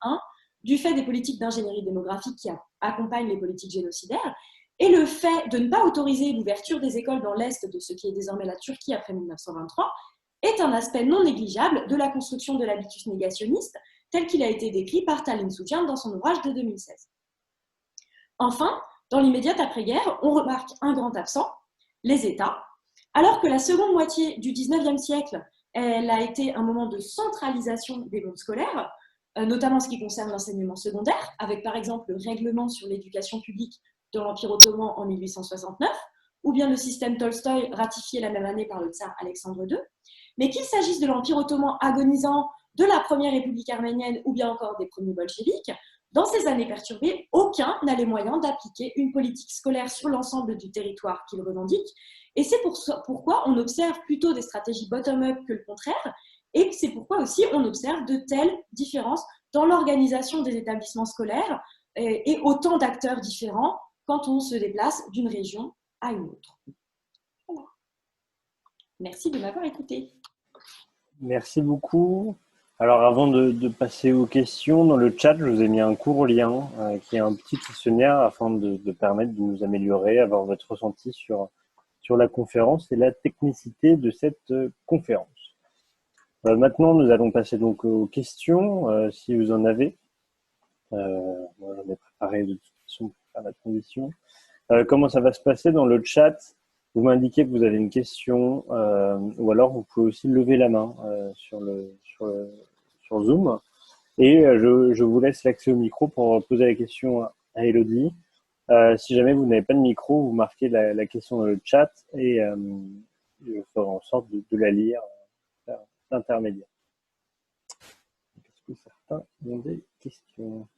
du fait des politiques d'ingénierie démographique qui accompagnent les politiques génocidaires, et le fait de ne pas autoriser l'ouverture des écoles dans l'Est de ce qui est désormais la Turquie après 1923 est un aspect non négligeable de la construction de l'habitus négationniste tel qu'il a été décrit par Tallinn Souchian dans son ouvrage de 2016. Enfin, dans l'immédiate après-guerre, on remarque un grand absent, les États. Alors que la seconde moitié du XIXe siècle, elle a été un moment de centralisation des mondes scolaires, notamment en ce qui concerne l'enseignement secondaire, avec par exemple le règlement sur l'éducation publique de l'Empire ottoman en 1869, ou bien le système Tolstoï ratifié la même année par le tsar Alexandre II. Mais qu'il s'agisse de l'Empire ottoman agonisant, de la première République arménienne ou bien encore des premiers bolcheviks, dans ces années perturbées, aucun n'a les moyens d'appliquer une politique scolaire sur l'ensemble du territoire qu'il revendique. Et c'est pourquoi on observe plutôt des stratégies bottom-up que le contraire. Et c'est pourquoi aussi on observe de telles différences dans l'organisation des établissements scolaires et autant d'acteurs différents quand on se déplace d'une région à une autre. Voilà. Merci de m'avoir écouté. Merci beaucoup. Alors, avant de passer aux questions, dans le chat, je vous ai mis un court lien qui est un petit questionnaire afin de permettre de nous améliorer, avoir votre ressenti sur la conférence et la technicité de cette conférence. Maintenant, nous allons passer donc aux questions, si vous en avez. Moi, j'en ai préparé de toute façon pour faire la transition. Comment ça va se passer dans le chat? Vous m'indiquez que vous avez une question, ou alors vous pouvez aussi lever la main sur Zoom. Et je vous laisse l'accès au micro pour poser la question à Elodie. Si jamais vous n'avez pas de micro, vous marquez la question dans le chat et je ferai en sorte de la lire d'intermédiaire. Est-ce que certains ont des questions?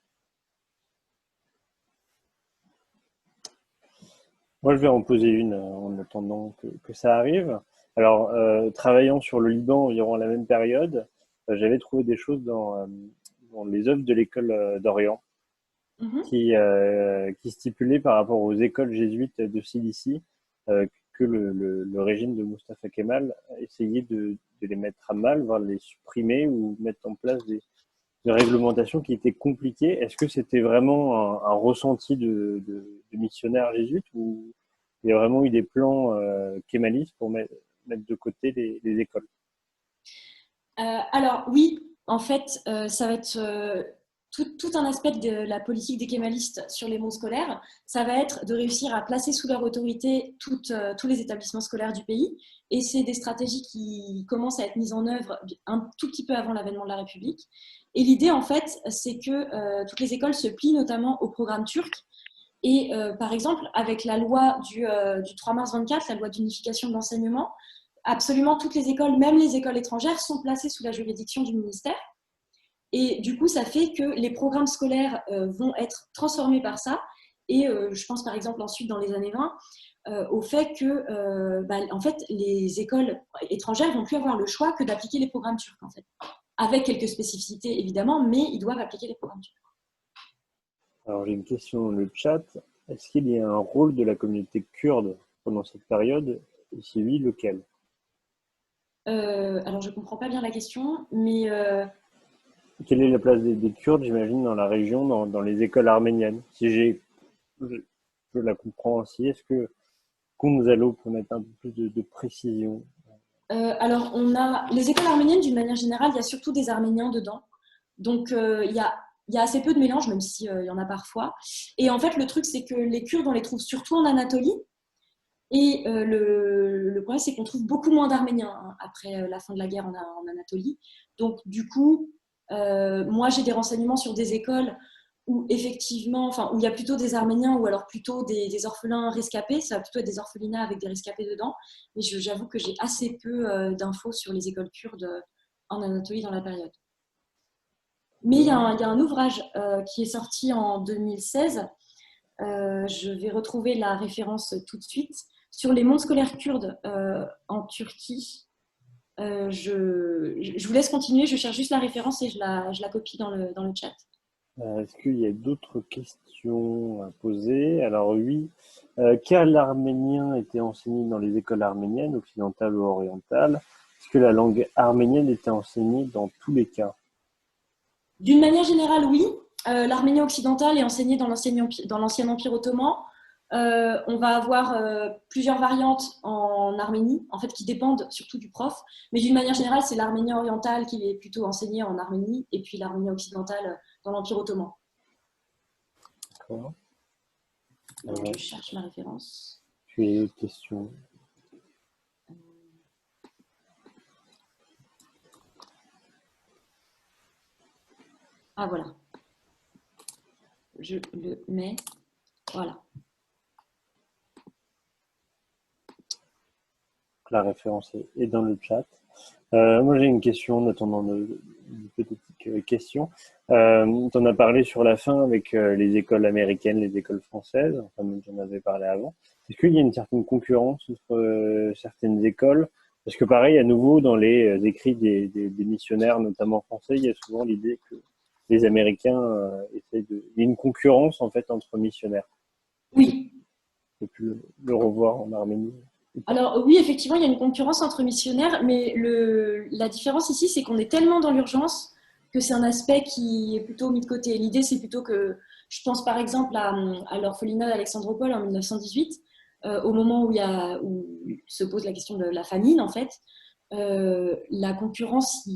Moi, je vais en poser une en attendant que ça arrive. Alors, travaillant sur le Liban environ à la même période, j'avais trouvé des choses dans les œuvres de l'école d'Orient qui stipulaient par rapport aux écoles jésuites de Cilicie que le régime de Mustafa Kemal essayait de les mettre à mal, voire de les supprimer ou mettre en place des réglementations qui étaient compliquées. Est-ce que c'était vraiment un ressenti de missionnaires jésuites ou il y a vraiment eu des plans kémalistes pour mettre de côté les écoles? Alors oui, en fait, ça va être tout un aspect de la politique des kémalistes sur les mondes scolaires. Ça va être de réussir à placer sous leur autorité tous les établissements scolaires du pays. Et c'est des stratégies qui commencent à être mises en œuvre un tout petit peu avant l'avènement de la République. Et l'idée, en fait, c'est que toutes les écoles se plient notamment au programme turc. Et par exemple, avec la loi du 3 mars 24, la loi d'unification de l'enseignement, absolument toutes les écoles, même les écoles étrangères, sont placées sous la juridiction du ministère. Et du coup, ça fait que les programmes scolaires vont être transformés par ça. Et je pense par exemple ensuite dans les années 20 au fait que en fait, les écoles étrangères vont plus avoir le choix que d'appliquer les programmes turcs, en fait. Avec quelques spécificités évidemment, mais ils doivent appliquer les programmes turcs. Alors, j'ai une question dans le chat. Est-ce qu'il y a un rôle de la communauté kurde pendant cette période? Et si oui, lequel? Alors, je ne comprends pas bien la question, mais Quelle est la place des Kurdes, j'imagine, dans la région, dans les écoles arméniennes? Si je, je la comprends ainsi, est-ce que Gonzalo peut mettre un peu plus de précision? alors, on a les écoles arméniennes, d'une manière générale, il y a surtout des Arméniens dedans. Donc, il y a assez peu de mélange, même s'il y en a parfois. Et en fait, le truc, c'est que les Kurdes, on les trouve surtout en Anatolie. Et le problème, c'est qu'on trouve beaucoup moins d'Arméniens hein, après la fin de la guerre en Anatolie. Donc, du coup, moi, j'ai des renseignements sur des écoles où effectivement, enfin, où il y a plutôt des Arméniens ou alors plutôt des orphelins rescapés. Ça va plutôt être des orphelinats avec des rescapés dedans. Mais j'avoue que j'ai assez peu d'infos sur les écoles kurdes en Anatolie dans la période. Mais il y a un ouvrage qui est sorti en 2016. Je vais retrouver la référence tout de suite. Sur les mondes scolaires kurdes en Turquie, je vous laisse continuer, je cherche juste la référence et je la copie dans le chat. Est-ce qu'il y a d'autres questions à poser? Alors oui, quel arménien était enseigné dans les écoles arméniennes, occidentales ou orientales? Est-ce que la langue arménienne était enseignée dans tous les cas? D'une manière générale, oui. L'arménien occidental est enseigné dans l'ancien empire ottoman. On va avoir plusieurs variantes en Arménie, en fait, qui dépendent surtout du prof. Mais d'une manière générale, c'est l'arménien oriental qui est plutôt enseigné en Arménie, et puis l'arménien occidental dans l'empire ottoman. D'accord. Donc, je cherche ma référence. Tu as d'autres questions? Ah, voilà. Je le mets. Voilà. La référence est dans le chat. Moi, j'ai une question en attendant une petite question. Tu en as parlé sur la fin avec les écoles américaines, les écoles françaises, enfin, même j'en avais parlé avant. Est-ce qu'il y a une certaine concurrence entre certaines écoles? Parce que pareil, à nouveau, dans les écrits des missionnaires, notamment français, il y a souvent l'idée que les Américains essayent de... Il y a une concurrence en fait entre missionnaires. Est-ce que Oui. tu as pu le revoir en Arménie? Alors oui, effectivement, il y a une concurrence entre missionnaires, mais la différence ici, c'est qu'on est tellement dans l'urgence que c'est un aspect qui est plutôt mis de côté. L'idée, c'est plutôt que, je pense par exemple à l'orphelinat d'Alexandropol en 1918, au moment où se pose la question de la famine, en fait. La concurrence,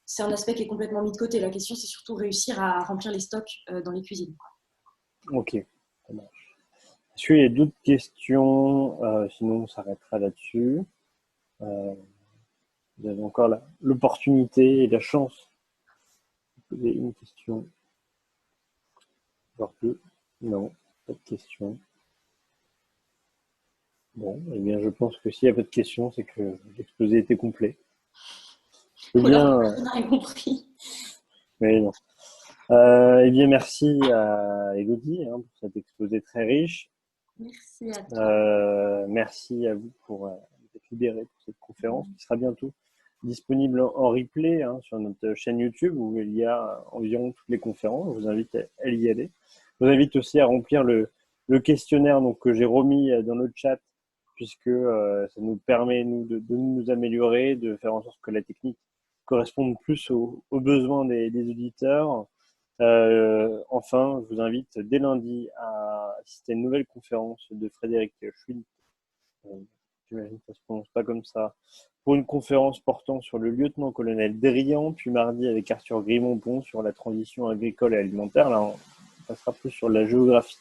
c'est un aspect qui est complètement mis de côté. La question, c'est surtout réussir à remplir les stocks dans les cuisines. Ok, ça marche. Est-ce qu'il y a d'autres questions? Sinon, on s'arrêtera là-dessus. Euh, Vous avez encore l'opportunité et la chance de poser une question, voire deux. Non, pas de questions. Bon, eh bien, je pense que s'il n'y a pas de questions, c'est que l'exposé était complet. Je veux Ou alors, bien, on n'a rien compris. mais non. Eh bien, merci à Elodie hein, pour cet exposé très riche. Merci à toi. Merci à vous pour être libéré pour cette conférence qui sera bientôt disponible en replay hein, sur notre chaîne YouTube où il y a environ toutes les conférences. Je vous invite à y aller. Je vous invite aussi à remplir le questionnaire donc, que j'ai remis dans le chat puisque ça nous permet de nous améliorer, de faire en sorte que la technique corresponde plus aux besoins des auditeurs. Enfin, je vous invite dès lundi à assister à une nouvelle conférence de Frédéric Schwinn. J'imagine que ça ne se prononce pas comme ça. Pour une conférence portant sur le lieutenant-colonel Drian, puis mardi avec Arthur Grimont-Pont sur la transition agricole et alimentaire. Là, on passera plus sur la géographie.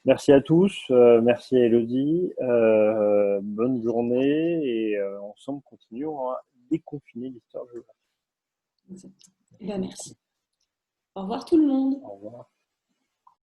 Merci à tous, merci à Elodie, bonne journée et ensemble continuons à déconfiner l'histoire géographique. Exactement. Eh bien, merci. Au revoir tout le monde. Au revoir.